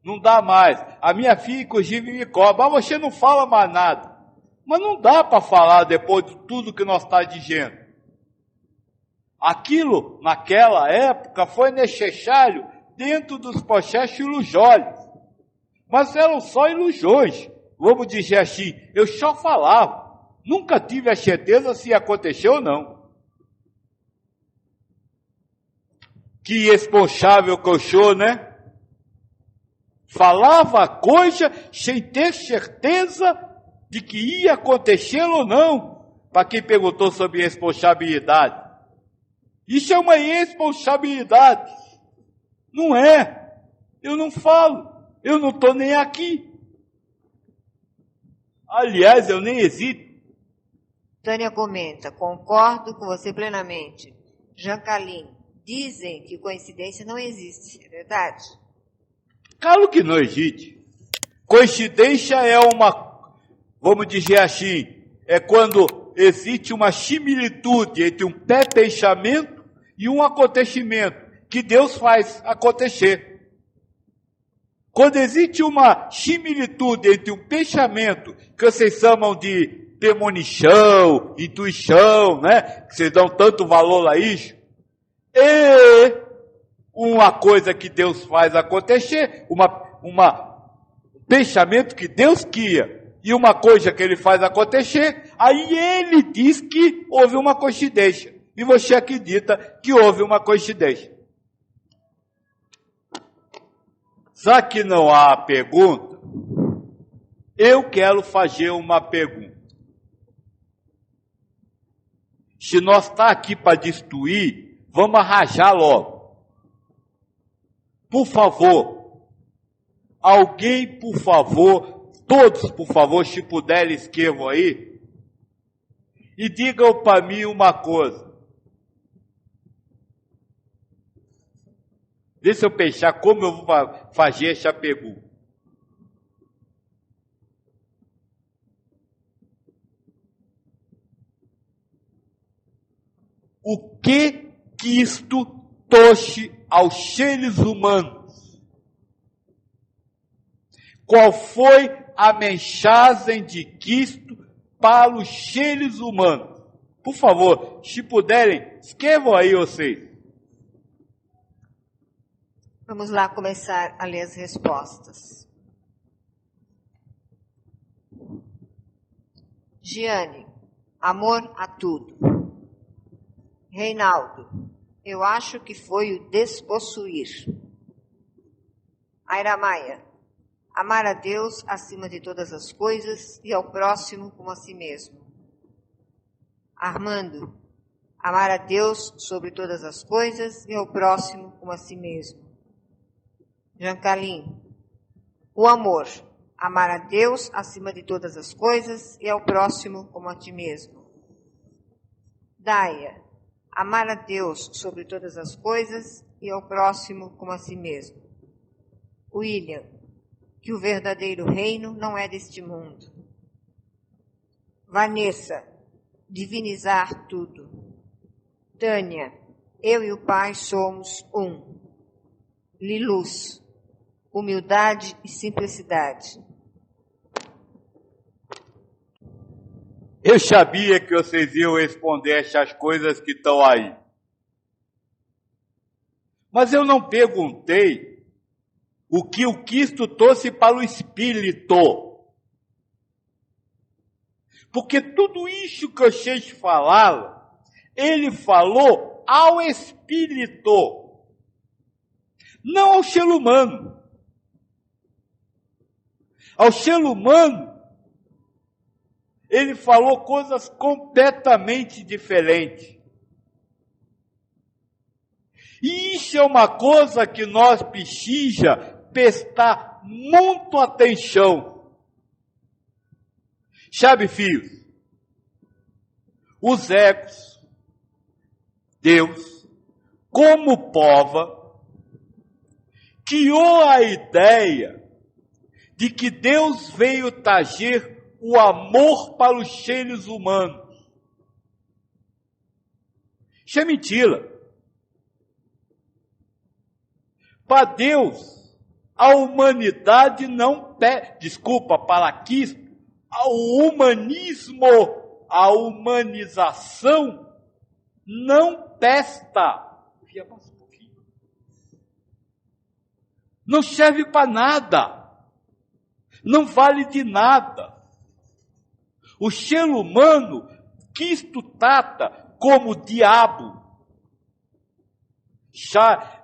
Não dá mais. A minha filha, inclusive, me cobra, mas você não fala mais nada. Mas não dá para falar depois de tudo que nós estamos dizendo. Aquilo, naquela época, foi necessário dentro dos processos ilusórios. Mas eram só ilusões. Vamos dizer assim, eu só falava. Nunca tive a certeza se aconteceu ou não. Que irresponsável que eu sou, né? Falava a coisa sem ter certeza de que ia acontecer ou não. Para quem perguntou sobre responsabilidade. Isso é uma irresponsabilidade. Não é. Eu não falo. Eu não estou nem aqui. Aliás, eu nem hesito. Tânia comenta, concordo com você plenamente. Jean Calim, dizem que coincidência não existe, é verdade? Claro que não existe. Coincidência é uma, vamos dizer assim, é quando existe uma similitude entre um pré-pensamento e um acontecimento que Deus faz acontecer. Quando existe uma similitude entre um pensamento que vocês chamam de premonição, intuição, né? Que vocês dão tanto valor a isso, e uma coisa que Deus faz acontecer, um pensamento que Deus cria, e uma coisa que Ele faz acontecer, aí Ele diz que houve uma coincidência, e você acredita que houve uma coincidência. Já que não há pergunta, eu quero fazer uma pergunta. Se nós estamos aqui para destruir, vamos arranjar logo. Por favor, alguém, por favor, todos, por favor, se puderem, escrevam aí, e digam para mim uma coisa. Deixa eu pensar como eu vou fazer essa pergunta. O que isto trouxe aos seres humanos? Qual foi a mensagem de Cristo para os seres humanos? Por favor, se puderem, escrevam aí vocês. Vamos lá começar a ler as respostas. Giane, amor a tudo. Reinaldo, eu acho que foi o despossuir. Aira Maia, amar a Deus acima de todas as coisas e ao próximo como a si mesmo. Armando, amar a Deus sobre todas as coisas e ao próximo como a si mesmo. Jancalim, o amor, amar a Deus acima de todas as coisas e ao próximo como a ti mesmo. Daia, amar a Deus sobre todas as coisas e ao próximo como a si mesmo. William, que o verdadeiro reino não é deste mundo. Vanessa, divinizar tudo. Tânia, eu e o Pai somos um. Liluz, humildade e simplicidade. Eu sabia que vocês iam responder essas coisas que estão aí. Mas eu não perguntei o que o Cristo trouxe para o Espírito. Porque tudo isso que vocês falaram, ele falou ao Espírito, não ao ser humano. Ao ser humano, ele falou coisas completamente diferentes. E isso é uma coisa que nós precisa prestar muito atenção. Sabe, filhos, os egos, Deus, como prova, criou a ideia de que Deus veio trazer o amor para os seres humanos. Isso é mentira. Para Deus, a humanidade não para Cristo, o humanismo, a humanização não presta. Não serve para nada. Não vale de nada. O ser humano, Cristo trata como diabo.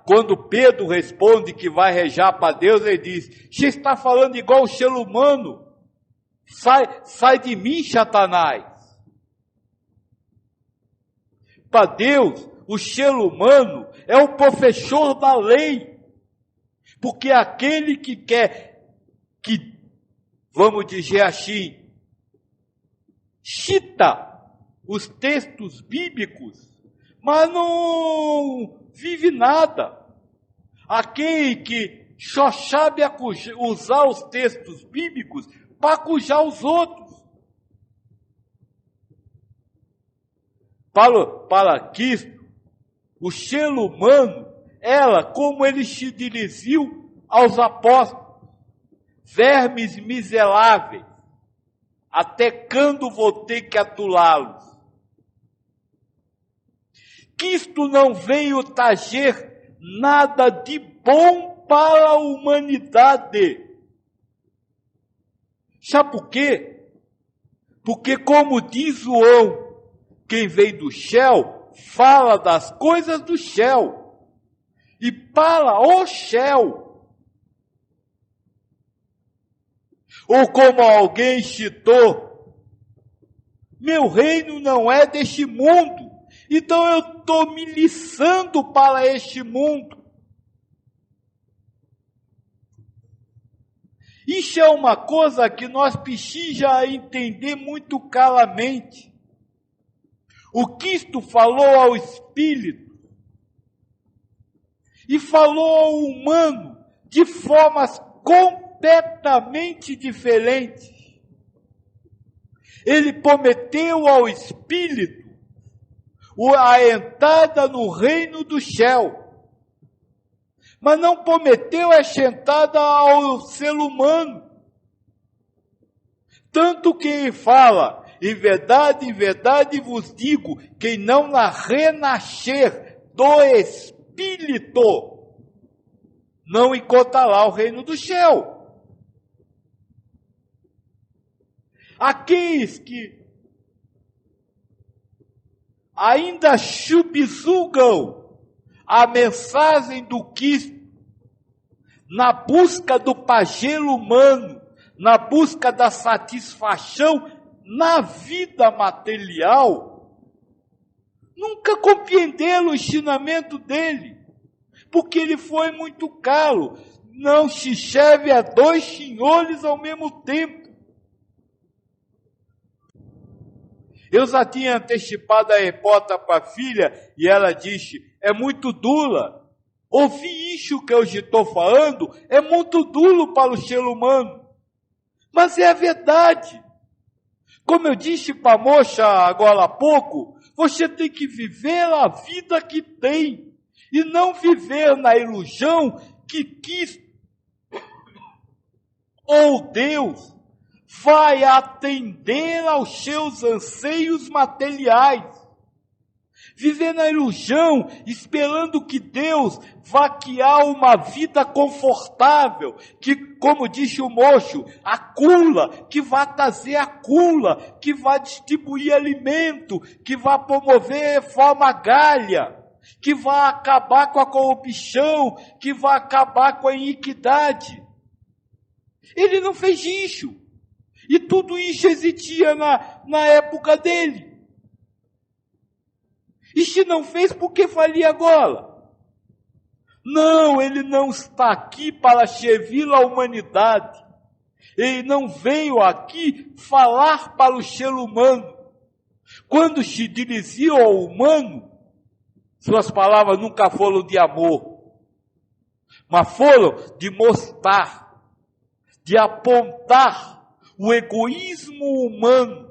Quando Pedro responde que vai rejar para Deus, ele diz: você está falando igual o ser humano. Sai de mim, Satanás. Para Deus, o ser humano é o professor da lei. Porque aquele que quer, vamos dizer assim, cita os textos bíblicos, mas não vive nada. Aquele que só sabe usar os textos bíblicos para acujar os outros. Para Cristo, o ser humano era como ele se dirigiu aos apóstolos: vermes miseráveis, até quando vou ter que atulá-los? Cristo não veio trazer nada de bom para a humanidade. Sabe por quê? Porque, como diz João, quem vem do céu fala das coisas do céu e para o céu. Ou como alguém citou: meu reino não é deste mundo, então eu estou me liçando para este mundo. Isso é uma coisa que nós precisamos entender muito claramente. O Cristo falou ao Espírito e falou ao humano de formas completamente diferentes. Ele prometeu ao Espírito a entrada no reino do céu, mas não prometeu a entrada ao ser humano. Tanto que ele fala: em verdade vos digo, quem não renascer do Espírito não encontrará o reino do céu. Aqueles que ainda subjugam a mensagem do Cristo na busca do pagelo humano, na busca da satisfação na vida material, nunca compreenderam o ensinamento dele, porque ele foi muito caro. Não se serve a dois senhores ao mesmo tempo. Eu já tinha antecipado a repórter para a filha, e ela disse, é muito dura. Ouvir isso que eu estou falando é muito duro para o ser humano. Mas é a verdade. Como eu disse para a moça agora há pouco, você tem que viver a vida que tem, e não viver na ilusão que Cristo ou Deus vai atender aos seus anseios materiais. Viver na ilusão, esperando que Deus vá criar uma vida confortável, que, como disse o moço, a cura, que vai trazer a cura, que vai distribuir alimento, que vai promover reforma agrária, que vai acabar com a corrupção, que vai acabar com a iniquidade. Ele não fez isso. E tudo isso existia na época dele. E se não fez, por que faria agora? Não, ele não está aqui para servir a humanidade. Ele não veio aqui falar para o ser humano. Quando se dirigiu ao humano, suas palavras nunca foram de amor, mas foram de mostrar, de apontar o egoísmo humano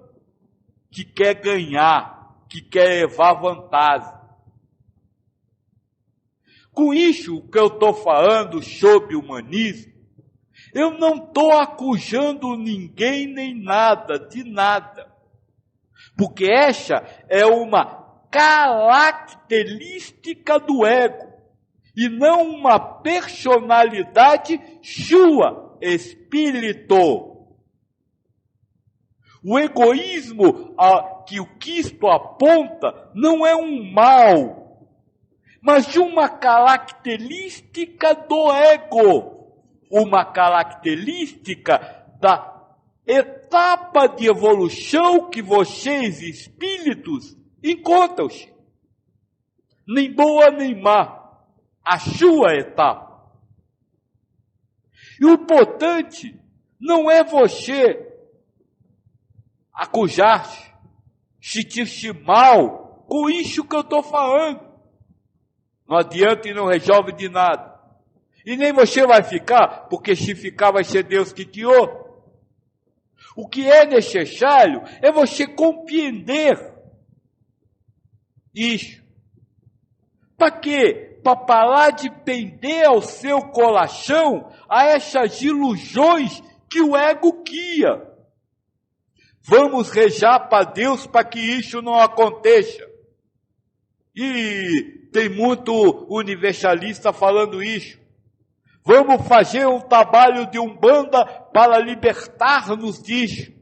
que quer ganhar, que quer levar vantagem. Com isso que eu estou falando sobre humanismo, eu não estou acusando ninguém nem nada, de nada. Porque essa é uma característica do ego, e não uma personalidade sua, espírito. O egoísmo que o Cristo aponta não é um mal, mas uma característica do ego, uma característica da etapa de evolução que vocês, espíritos, encontram-se. Nem boa nem má, a sua etapa. E o importante não é você acujar-se, sentir-se mal com isso que eu estou falando. Não adianta e não resolve de nada. E nem você vai ficar, porque se ficar vai ser Deus que tirou. O que é necessário é você compreender isso. Para quê? Para parar de pender ao seu coração a essas ilusões que o ego cria. Vamos rezar para Deus para que isso não aconteça. E tem muito universalista falando isso. Vamos fazer um trabalho de umbanda para libertar-nos disso.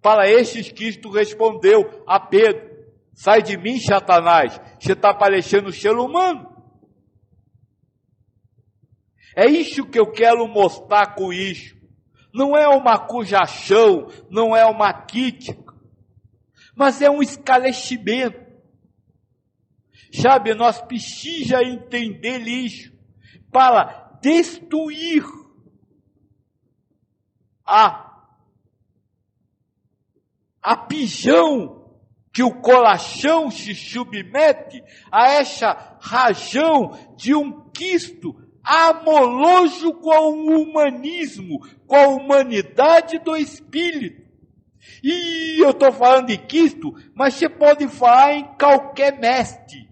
Para estes Cristo respondeu a Pedro, sai de mim, Satanás, você está parecendo um ser humano. É isso que eu quero mostrar com isso. Não é uma acusação, não é uma crítica, mas é um esclarecimento. Sabe, nós precisamos entender isso para destruir a prisão que o coração se submete a essa razão de um Cristo amoroso com o humanismo, com a humanidade do Espírito. E eu estou falando de Cristo, mas você pode falar em qualquer mestre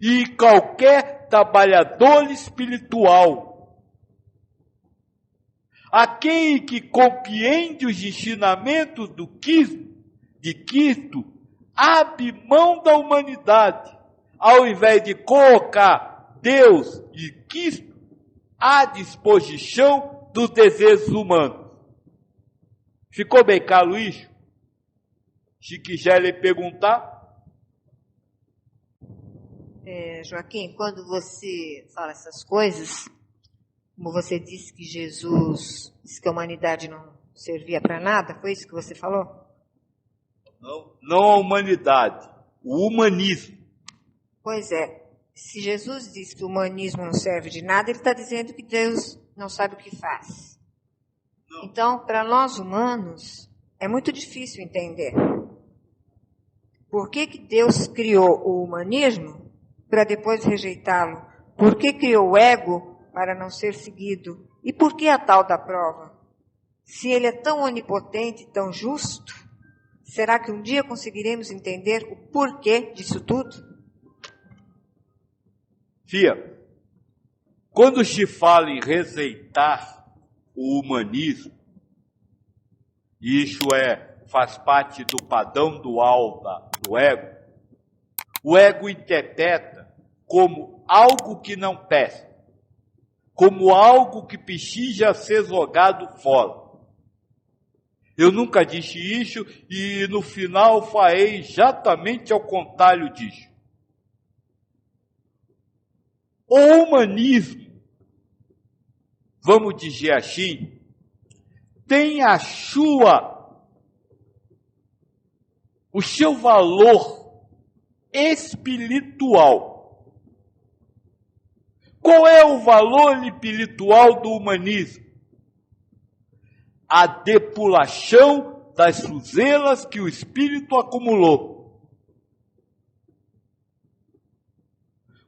e qualquer trabalhador espiritual. Aquele que compreende os ensinamentos de Cristo, abre mão da humanidade, ao invés de colocar Deus e Cristo à disposição dos desejos humanos. Ficou bem claro isso? Se quiser lhe perguntar. Joaquim, quando você fala essas coisas, como você disse que Jesus disse que a humanidade não servia para nada, foi isso que você falou? Não a humanidade, o humanismo. Pois é, se Jesus diz que o humanismo não serve de nada, ele está dizendo que Deus não sabe o que faz. Não. Então, para nós humanos, é muito difícil entender. Por que Deus criou o humanismo para depois rejeitá-lo? Por que criou o ego para não ser seguido? E por que a tal da prova? Se ele é tão onipotente, tão justo, será que um dia conseguiremos entender o porquê disso tudo? Fia, quando se fala em rejeitar o humanismo, isso faz parte do padrão dual do ego, o ego interpreta como algo que não presta, como algo que precisa ser jogado fora. Eu nunca disse isso e no final farei exatamente ao contrário disso. O humanismo, vamos dizer assim, tem o seu valor espiritual. Qual é o valor espiritual do humanismo? A depuração das suzelas que o espírito acumulou.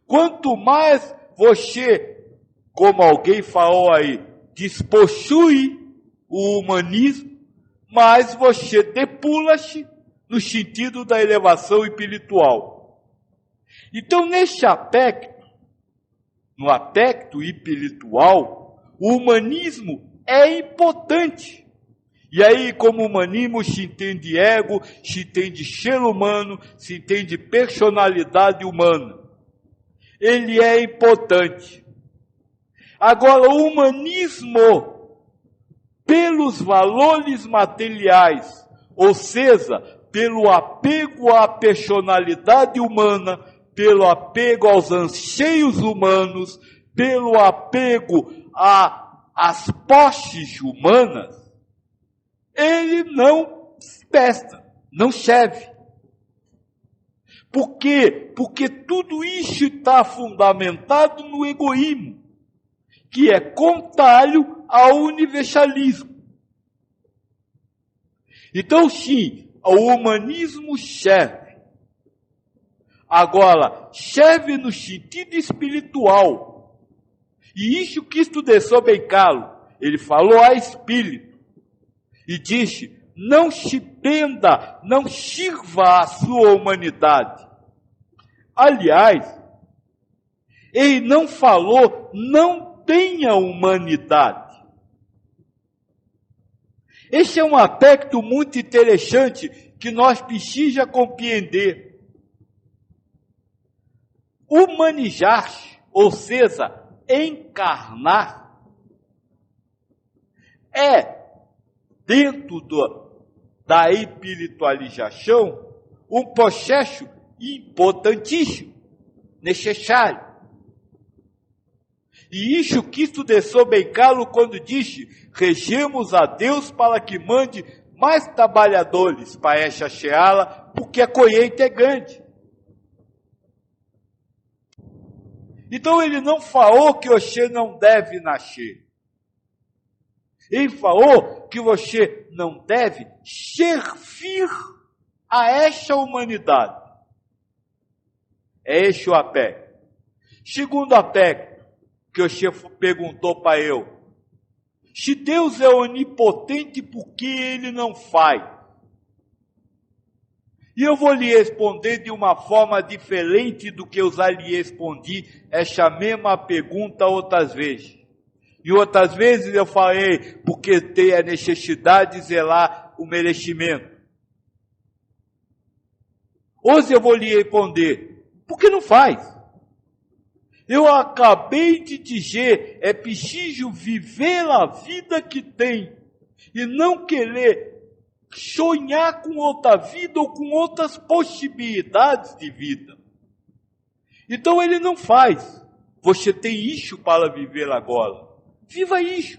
Quanto mais você, como alguém falou aí, despossui o humanismo, mais você depura-se no sentido da elevação espiritual. Então, nesse aspecto, no aspecto espiritual, o humanismo é importante. E aí, como humanismo, se entende ego, se entende ser humano, se entende personalidade humana. Ele é importante. Agora, o humanismo, pelos valores materiais, ou seja, pelo apego à personalidade humana, pelo apego aos anseios humanos, pelo apego às posses humanas, ele não presta, não serve. Por quê? Porque tudo isso está fundamentado no egoísmo, que é contrário ao universalismo. Então, sim, o humanismo serve. Agora, serve no sentido espiritual. E isso Cristo deixou bem claro. Ele falou a espírito. E disse, não se prenda, não sirva a sua humanidade. Aliás, ele não falou, não tenha humanidade. Esse é um aspecto muito interessante que nós precisamos compreender. Humanizar, ou seja, encarnar, é, dentro da espiritualização, um processo importantíssimo, necessário. E isso Cristo deixou bem claro quando disse, regemos a Deus para que mande mais trabalhadores para esta seara, porque a colheita é grande. Então ele não falou que você não deve nascer. Ele falou que você não deve servir a esta humanidade. É este o aspecto. Segundo aspecto que você perguntou para eu. Se Deus é onipotente, por que Ele não faz? E eu vou lhe responder de uma forma diferente do que eu já lhe respondi essa mesma pergunta outras vezes. E outras vezes eu falei, porque tem a necessidade de zelar o merecimento. Hoje eu vou lhe responder, por que não faz? Eu acabei de dizer, é preciso viver a vida que tem e não querer sonhar com outra vida ou com outras possibilidades de vida. Então ele não faz. Você tem isso para viver agora. Viva isso.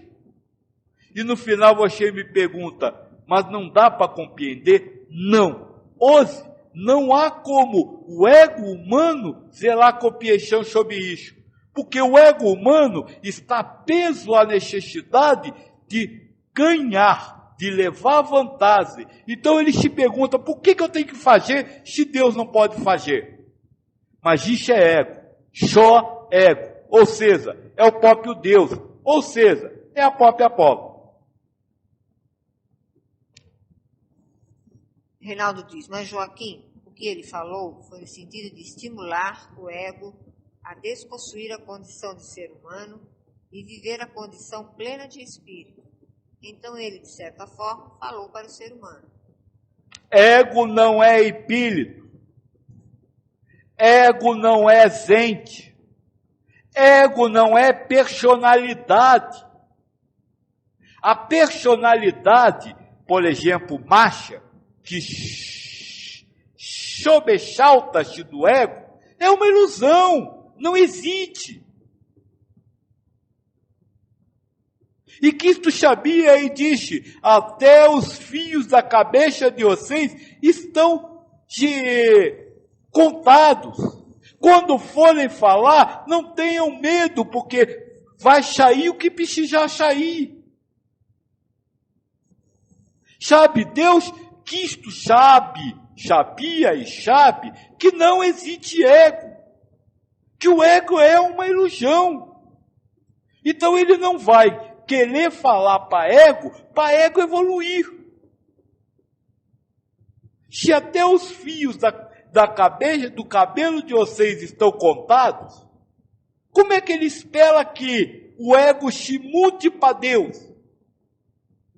E no final você me pergunta, mas não dá para compreender? Não. Hoje, não há como o ego humano zelar compreensão sobre isso. Porque o ego humano está preso à necessidade de ganhar, de levar vantagem. Então ele se pergunta, por que eu tenho que fazer se Deus não pode fazer? Mas isso é ego, só ego. Ou seja, é o próprio Deus. Ou seja, é a própria pobre. Reinaldo diz, mas Joaquim, o que ele falou foi no sentido de estimular o ego a despossuir a condição de ser humano e viver a condição plena de espírito. Então ele, de certa forma, falou para o ser humano. Ego não é espírito. Ego não é gente. Ego não é personalidade. A personalidade, por exemplo, marcha, que sobressalta-se do ego, é uma ilusão, não existe. E Cristo sabia e disse, até os fios da cabeça de vocês estão contados. Quando forem falar, não tenham medo, porque vai sair o que precisar sair. Sabe, Deus, Cristo sabia e sabe que não existe ego, que o ego é uma ilusão. Então ele não vai querer falar para ego evoluir. Se até os fios da cabeça, do cabelo de vocês estão contados, como é que ele espera que o ego se mude para Deus?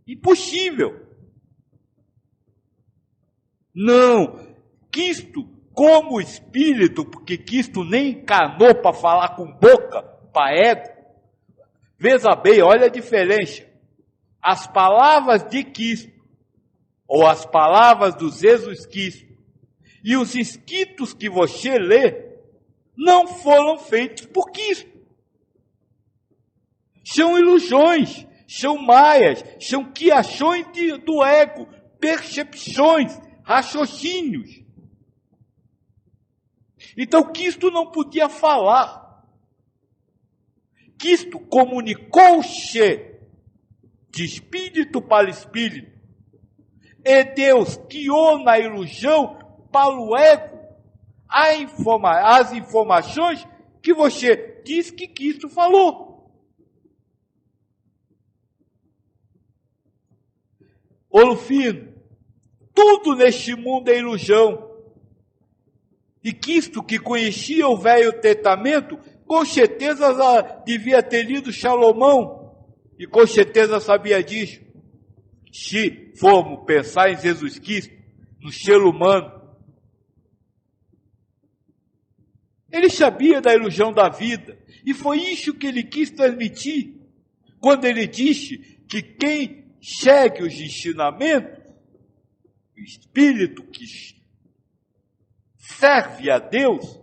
Impossível. Não, Cristo, como espírito, porque Cristo nem encarnou para falar com boca, para ego. Veja bem, olha a diferença. As palavras de Cristo, ou as palavras do Jesus Cristo, e os escritos que você lê, não foram feitos por Cristo. São ilusões, são maias, são criações do ego, percepções, raciocínios. Então Cristo não podia falar. Cristo comunicou-se de espírito para espírito. E Deus criou na ilusão para o ego as informações que você diz que Cristo falou. Olufino, tudo neste mundo é ilusão. E Cristo, que conhecia o Velho Testamento, com certeza devia ter lido Salomão, e com certeza sabia disso. Se formos pensar em Jesus Cristo, no ser humano, ele sabia da ilusão da vida, e foi isso que ele quis transmitir, quando ele disse que quem segue os ensinamentos, o espírito que serve a Deus,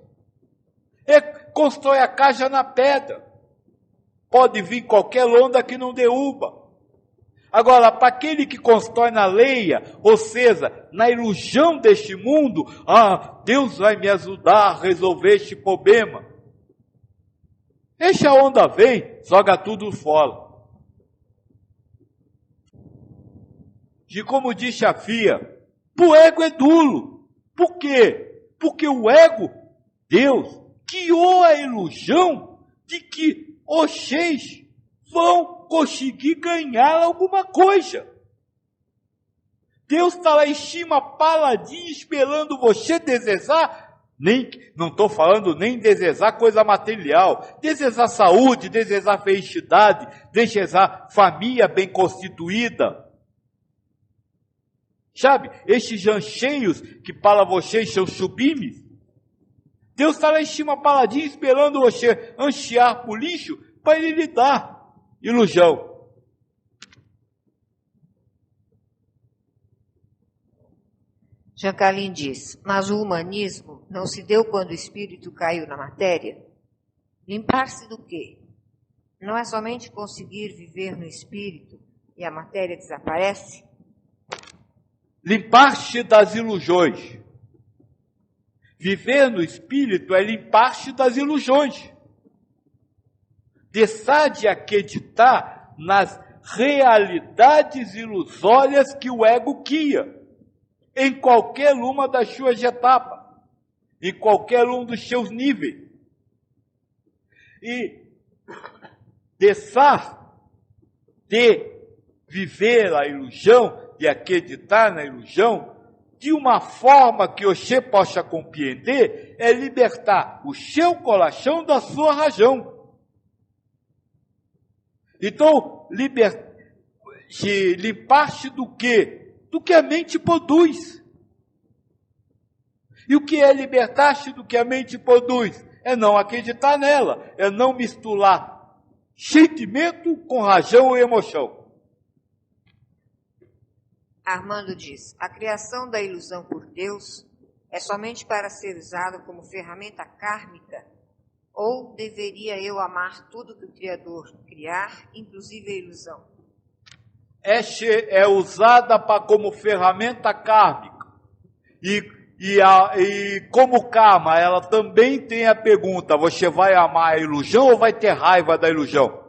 constrói a casa na pedra. Pode vir qualquer onda que não derruba. Agora, para aquele que constrói na leia, ou seja, na ilusão deste mundo, Deus vai me ajudar a resolver este problema. Deixa a onda vem, joga tudo fora. E como disse a FIA, o ego é duro. Por quê? Porque o ego, Deus, criou a ilusão de que vocês vão conseguir ganhar alguma coisa. Deus está lá em cima, paladinho, esperando você desejar. Não estou falando nem desejar coisa material. Desejar saúde, desejar felicidade, desejar família bem constituída. Sabe, esses anseios que para vocês são sublimes, Deus está lá em cima paladinho esperando você ansiar para o lixo para ele lhe dar ilusão. Jean Calvin diz, mas o humanismo não se deu quando o espírito caiu na matéria? Limpar-se do quê? Não é somente conseguir viver no espírito e a matéria desaparece? Limpar-se das ilusões. Viver no espírito é limpar-se das ilusões. Deixar de acreditar nas realidades ilusórias que o ego cria, em qualquer uma das suas etapas, em qualquer um dos seus níveis. E deixar de viver a ilusão, de acreditar na ilusão, de uma forma que você possa compreender, é libertar o seu coração da sua razão. Então, limpar-se do quê? Do que a mente produz. E o que é libertar-se do que a mente produz? É não acreditar nela, é não misturar sentimento com razão e emoção. Armando diz, a criação da ilusão por Deus é somente para ser usada como ferramenta kármica? Ou deveria eu amar tudo que o Criador criar, inclusive a ilusão? Esta é usada como ferramenta kármica. E como karma, ela também tem a pergunta, você vai amar a ilusão ou vai ter raiva da ilusão?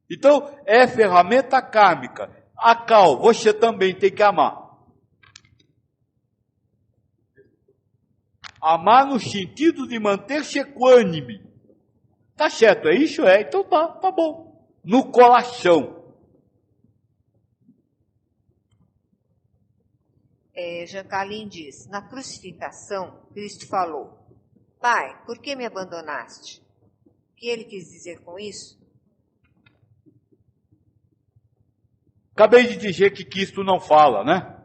Então, é ferramenta kármica. A Cal, você também tem que amar. Amar no sentido de manter-se equânime. Tá certo, é isso? É, então tá bom. No coração. Jean Calvin diz, na crucificação, Cristo falou, Pai, por que me abandonaste? O que ele quis dizer com isso? Acabei de dizer que Cristo não fala, né?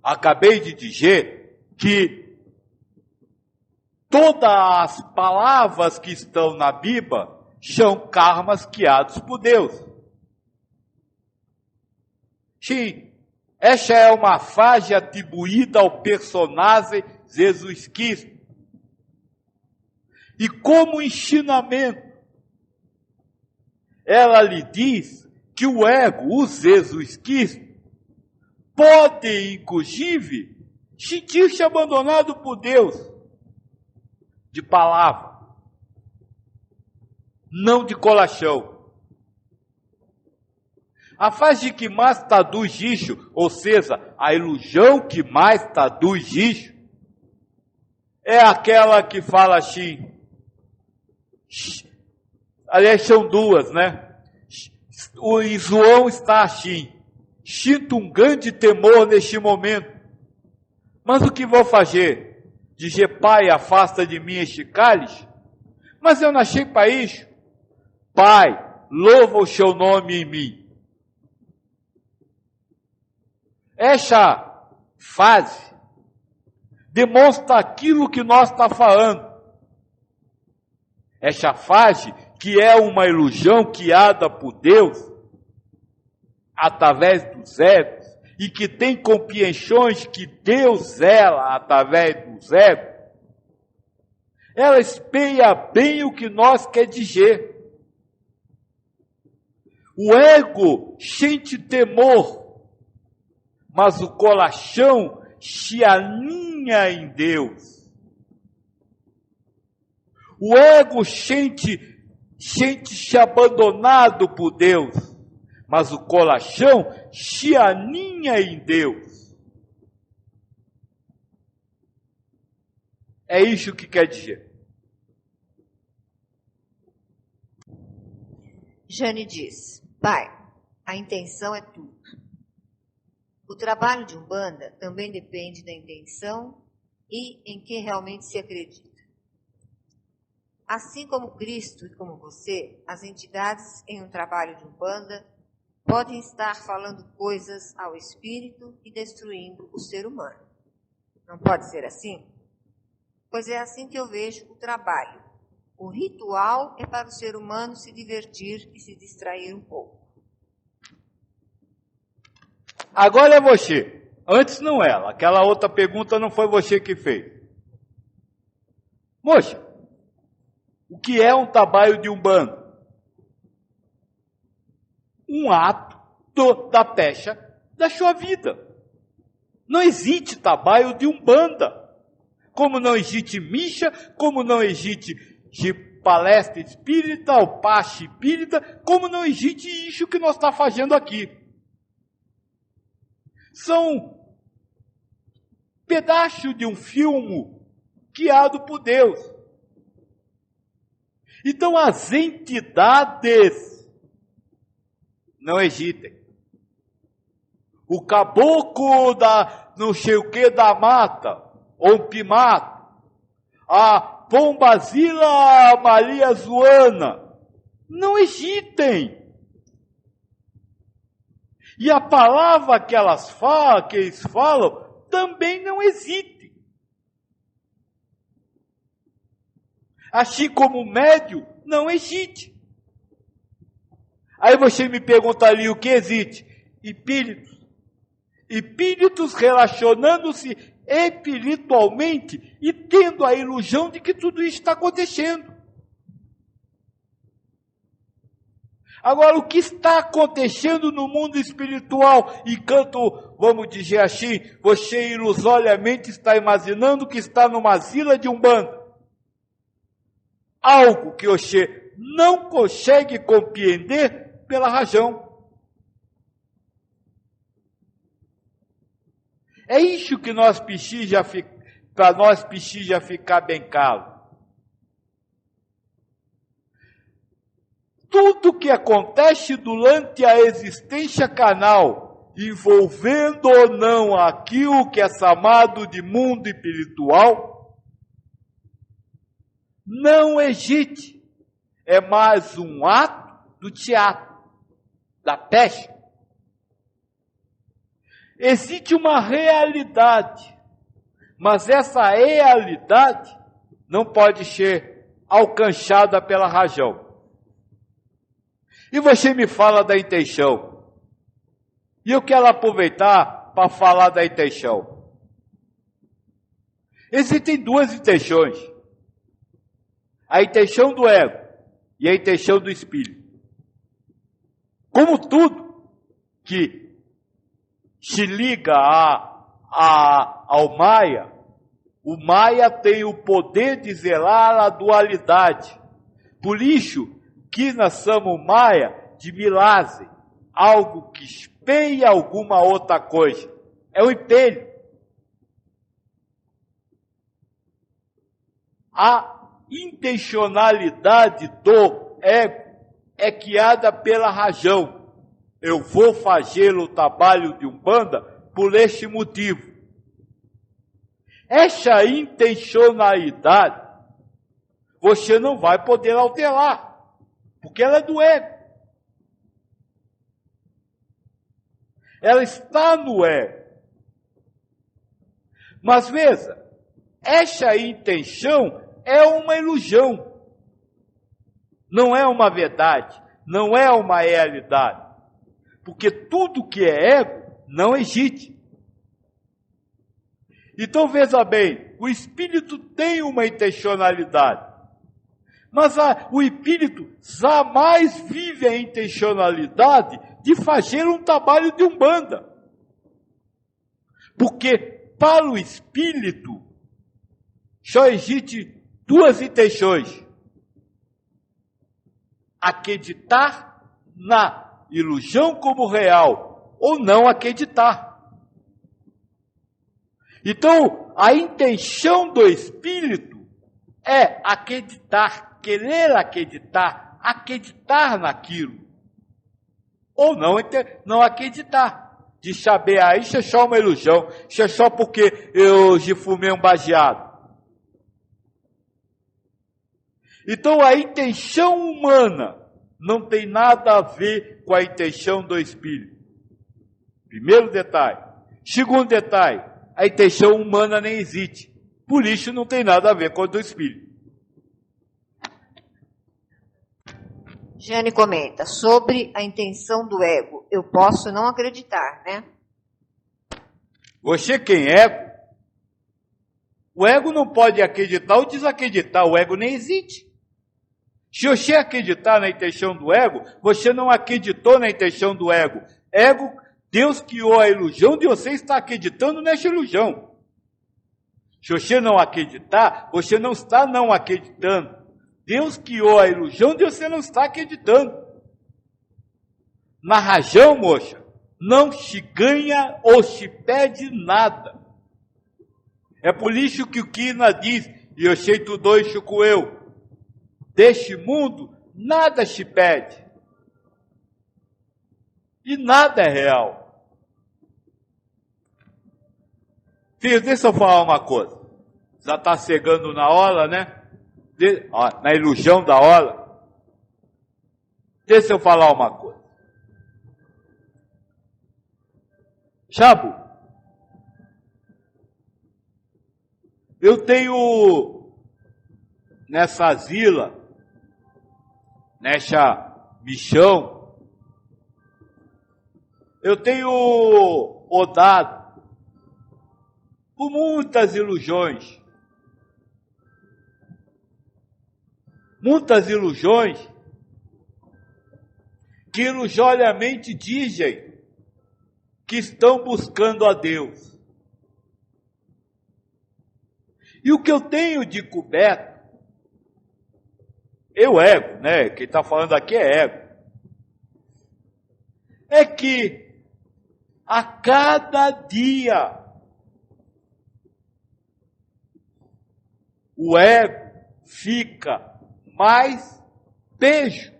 Acabei de dizer que todas as palavras que estão na Bíblia são karmas criados por Deus. Sim, essa é uma frase atribuída ao personagem Jesus Cristo. E como ensinamento, ela lhe diz que o ego, o Jesus Cristo, pode, inclusive, sentir-se abandonado por Deus, de palavra, não de coração. A frase que mais traduz isso, ou seja, a ilusão que mais traduz isso, é aquela que fala assim, aliás, são duas, né? O João está assim, sinto um grande temor neste momento, mas o que vou fazer? Dizer, Pai, afasta de mim este cálice? Mas eu nasci para isso. Pai, louva o seu nome em mim. Essa fase demonstra aquilo que nós estamos falando. Essa fase que é uma ilusão criada por Deus, através dos egos, e que tem compreensões que Deus ela através dos egos, ela espelha bem o que nós quer dizer. O ego sente temor, mas o coração se alinha em Deus. O ego sente-se abandonado por Deus, mas o coração se aninha em Deus. É isso que quer dizer. Jane diz, Pai, a intenção é tudo. O trabalho de Umbanda também depende da intenção e em que realmente se acredita. Assim como Cristo e como você, as entidades em um trabalho de Umbanda podem estar falando coisas ao espírito e destruindo o ser humano. Não pode ser assim? pois é assim que eu vejo o trabalho. O ritual é para o ser humano se divertir e se distrair um pouco. Agora é você. Antes não ela. Aquela outra pergunta não foi você que fez. Moça, o que é um trabalho de umbanda? Um ato da pecha da sua vida. Não existe trabalho de umbanda. Como não existe micha, como não existe palestra espírita ou passe espírita, como não existe isso que nós estamos fazendo aqui. São pedaços de um filme guiado por Deus. Então as entidades não existem. O caboclo da não sei o que da mata, ou um pimato, a Pombazila Maria Zoana, não existem. E a palavra que eles falam, também não existe. Assim como o médio não existe. Aí você me pergunta ali o que existe? Espíritos. Espíritos relacionando-se espiritualmente e tendo a ilusão de que tudo isso está acontecendo. Agora, o que está acontecendo no mundo espiritual, enquanto, vamos dizer assim, você ilusoriamente está imaginando que está numa asila de umbanda? Algo que você não consegue compreender pela razão. É isso que para nós precisa ficar bem claro. Tudo que acontece durante a existência carnal, envolvendo ou não aquilo que é chamado de mundo espiritual, não existe. É mais um ato do teatro, da pecha. Existe uma realidade, mas essa realidade não pode ser alcançada pela razão. E você me fala da intenção. E eu quero aproveitar para falar da intenção. Existem duas intenções. A intenção do ego e a intenção do espírito. Como tudo que se liga ao Maia, o Maia tem o poder de zelar a dualidade. Por isso que nós chamamos Maia de milagre, algo que espelha alguma outra coisa. É um espelho. A intencionalidade do ego é guiada pela razão. Eu vou fazer o trabalho de umbanda por este motivo. Essa intencionalidade você não vai poder alterar, porque ela é do ego. Ela está no ego. Mas veja, essa intenção é uma ilusão. Não é uma verdade, não é uma realidade. Porque tudo que é ego não existe. Então veja bem, o espírito tem uma intencionalidade. Mas o espírito jamais vive a intencionalidade de fazer um trabalho de umbanda. Porque para o espírito só existe duas intenções. Acreditar na ilusão como real, ou não acreditar. Então, a intenção do espírito é acreditar, querer acreditar, acreditar naquilo. Ou não acreditar. De saber, isso é só uma ilusão, isso é só porque eu já fumei um baseado. Então, a intenção humana não tem nada a ver com a intenção do espírito. Primeiro detalhe. Segundo detalhe, a intenção humana nem existe. Por isso não tem nada a ver com o do espírito. Jane comenta sobre a intenção do ego. Eu posso não acreditar, né? Você quem é? O ego não pode acreditar ou desacreditar. O ego nem existe. Se você acreditar na intenção do ego, você não acreditou na intenção do ego. Ego, Deus criou a ilusão de você estar acreditando nessa ilusão. Se você não acreditar, você não está não acreditando. Deus criou a ilusão de você não estar acreditando. Na razão, moça, não se ganha ou se perde nada. É por isso que o Krishna diz, e eu sei tudo isso com eu, deste mundo nada se perde. E nada é real. Filho, deixa eu falar uma coisa. Já está chegando na hora, né? Na ilusão da hora. Deixa eu falar uma coisa. Chabo, eu tenho nessa asila, nessa missão, eu tenho rodado por muitas ilusões. Muitas ilusões que ilusoriamente dizem que estão buscando a Deus. E o que eu tenho de coberto, eu ego, né? Quem está falando aqui é ego. É que a cada dia o ego fica mais pejo.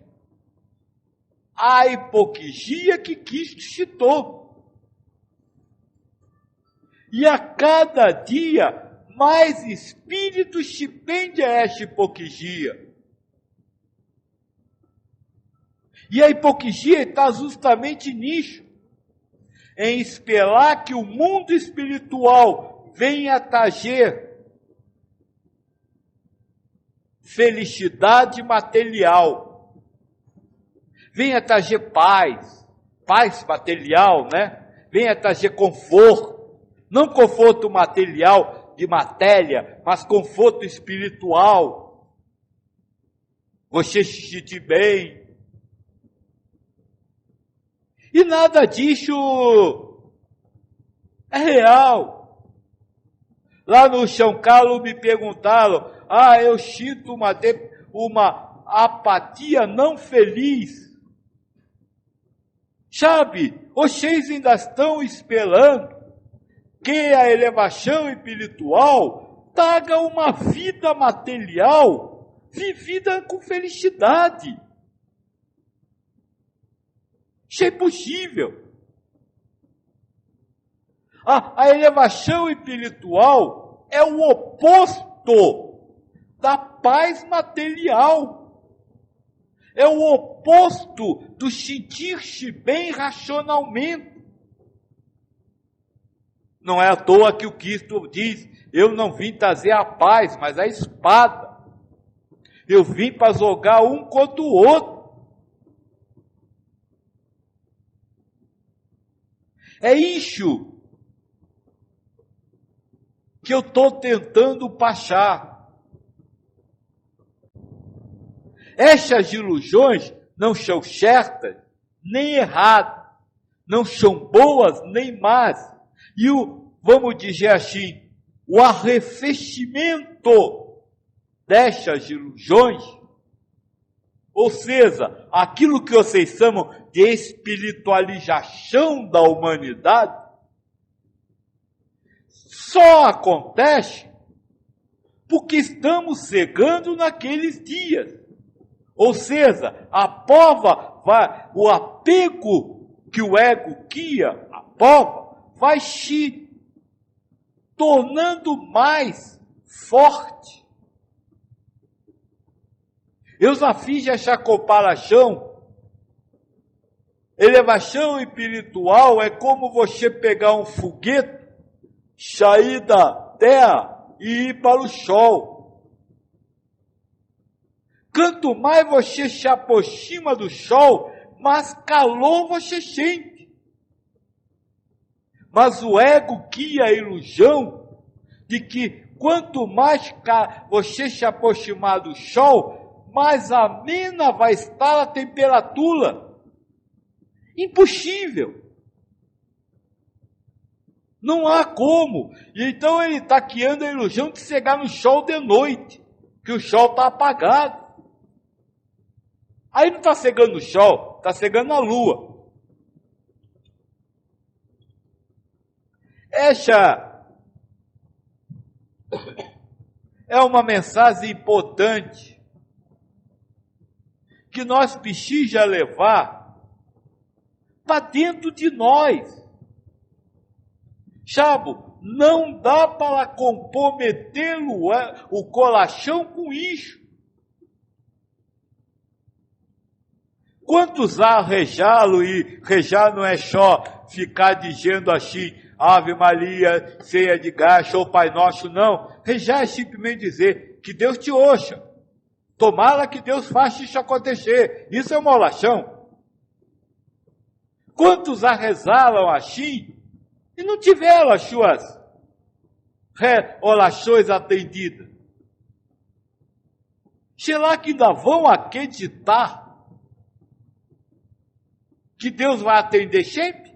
A hipocrisia que Cristo citou. E a cada dia mais espíritos se pendem a esta hipocrisia. E a hipocrisia está justamente nisso, em esperar que o mundo espiritual venha trazer felicidade material, venha trazer paz material, né? Venha trazer conforto, não conforto material de matéria, mas conforto espiritual. Você se sentir bem. E nada disso é real. Lá no São Carlos me perguntaram, eu sinto uma apatia não feliz. Sabe, vocês ainda estão esperando que a elevação espiritual traga uma vida material vivida com felicidade. Isso é impossível. A elevação espiritual é o oposto da paz material. É o oposto do sentir-se bem racionalmente. Não é à toa que o Cristo diz, eu não vim trazer a paz, mas a espada. Eu vim para jogar um contra o outro. É isso que eu estou tentando passar. Essas ilusões não são certas, nem erradas, não são boas, nem más. E vamos dizer assim, o arrefecimento dessas ilusões, ou seja, aquilo que vocês chamam de espiritualização da humanidade, só acontece porque estamos chegando naqueles dias. Ou seja, a prova o apego que o ego cria, a prova, vai se tornando mais forte. Eu já fiz essa comparação. Elevação espiritual é como você pegar um foguete, sair da Terra e ir para o sol. Quanto mais você se aproxima do sol, mais calor você sente. Mas o ego cria a ilusão de que quanto mais você se aproximar do sol, mais amena vai estar a temperatura. Impossível. Não há como. E então ele está criando a ilusão de chegar no sol de noite, que o sol está apagado. Aí não está chegando no sol, está chegando na lua. Essa é uma mensagem importante que nós precisamos levar para dentro de nós. Chabo, não dá para comprometer o coração com isso. Quantos há rejá-lo, e rejar não é só ficar dizendo assim, Ave Maria, ceia de graça ou Pai Nosso, não. Rejar é simplesmente dizer que Deus te ouça. Tomara que Deus faça isso acontecer. Isso é uma oração. Quantos a rezaram assim e não tiveram as suas orações atendidas? Será que ainda vão acreditar que Deus vai atender sempre?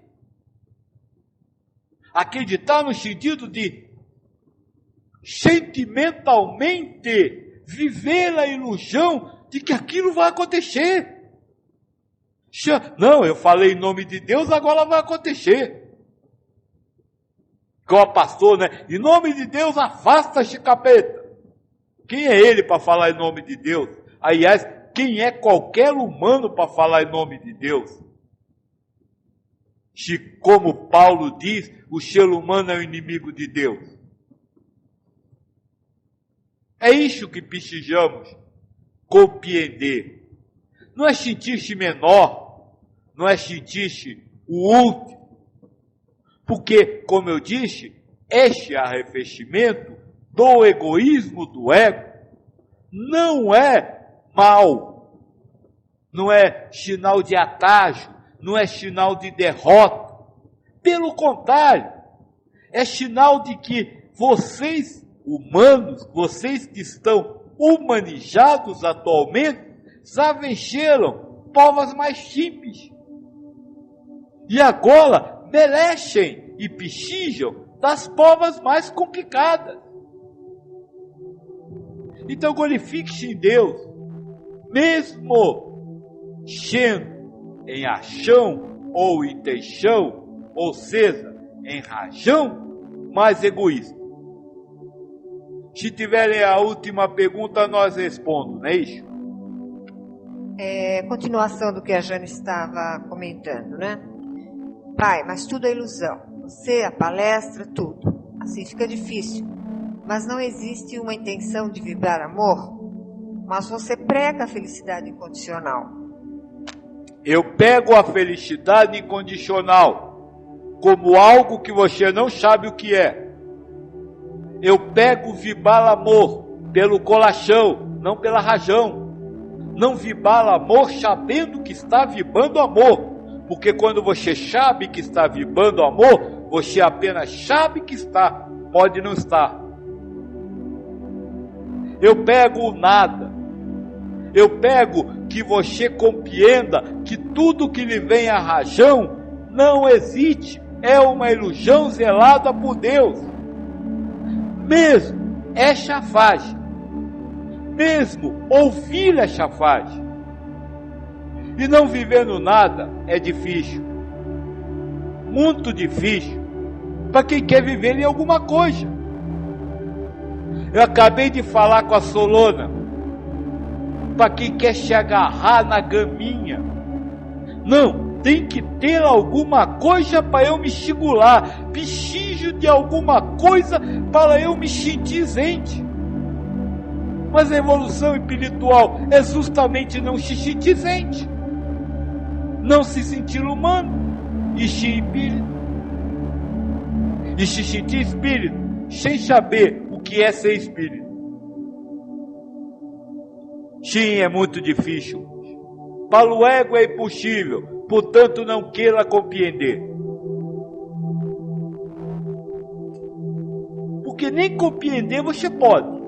Acreditar no sentido de sentimentalmente viver a ilusão de que aquilo vai acontecer. Não, eu falei em nome de Deus, agora vai acontecer. Igual pastor, né? Em nome de Deus, afasta-se, capeta. Quem é ele para falar em nome de Deus? Aliás, quem é qualquer humano para falar em nome de Deus? Se, como Paulo diz, o ser humano é o inimigo de Deus. É isso que precisamos compreender. Não é sentir-se menor, não é sentir-se o último. Porque, como eu disse, este arrefecimento do egoísmo do ego não é mal, não é sinal de atalho, não é sinal de derrota. Pelo contrário, é sinal de que vocês, humanos, vocês que estão humanizados atualmente, já venceram provas mais simples. E agora merecem e precisam das provas mais complicadas. Então glorifique-se em Deus, mesmo sendo em ação ou intenção, ou seja, em razão, mais egoísta. Se tiverem a última pergunta, nós respondemos, não é isso? Continuação do que a Jane estava comentando, né? Pai, mas tudo é ilusão. Você, a palestra, tudo. Assim fica difícil. Mas não existe uma intenção de vibrar amor? Mas você prega a felicidade incondicional. Eu pego a felicidade incondicional como algo que você não sabe o que é. Eu pego vibrar amor pelo coração, não pela razão. Não vibrar amor sabendo que está vibrando amor. Porque quando você sabe que está vibrando amor, você apenas sabe que está, pode não estar. Eu pego o nada. Eu pego que você compreenda que tudo que lhe vem à razão não existe, é uma ilusão zelada por Deus. Mesmo é chafagem, mesmo ouvir é chafagem. E não viver no nada é difícil, muito difícil, para quem quer viver em alguma coisa. Eu acabei de falar com a Solona, para quem quer se agarrar na gaminha. Não, tem que ter alguma coisa para eu me segurar. Preciso de alguma coisa para eu me sentir gente. Mas a evolução espiritual é justamente não se sentir gente, não se sentir humano e se sentir espírito sem saber o que é ser espírito. Sim, é muito difícil. Para o ego é impossível, portanto não queira compreender. Porque nem compreender você pode.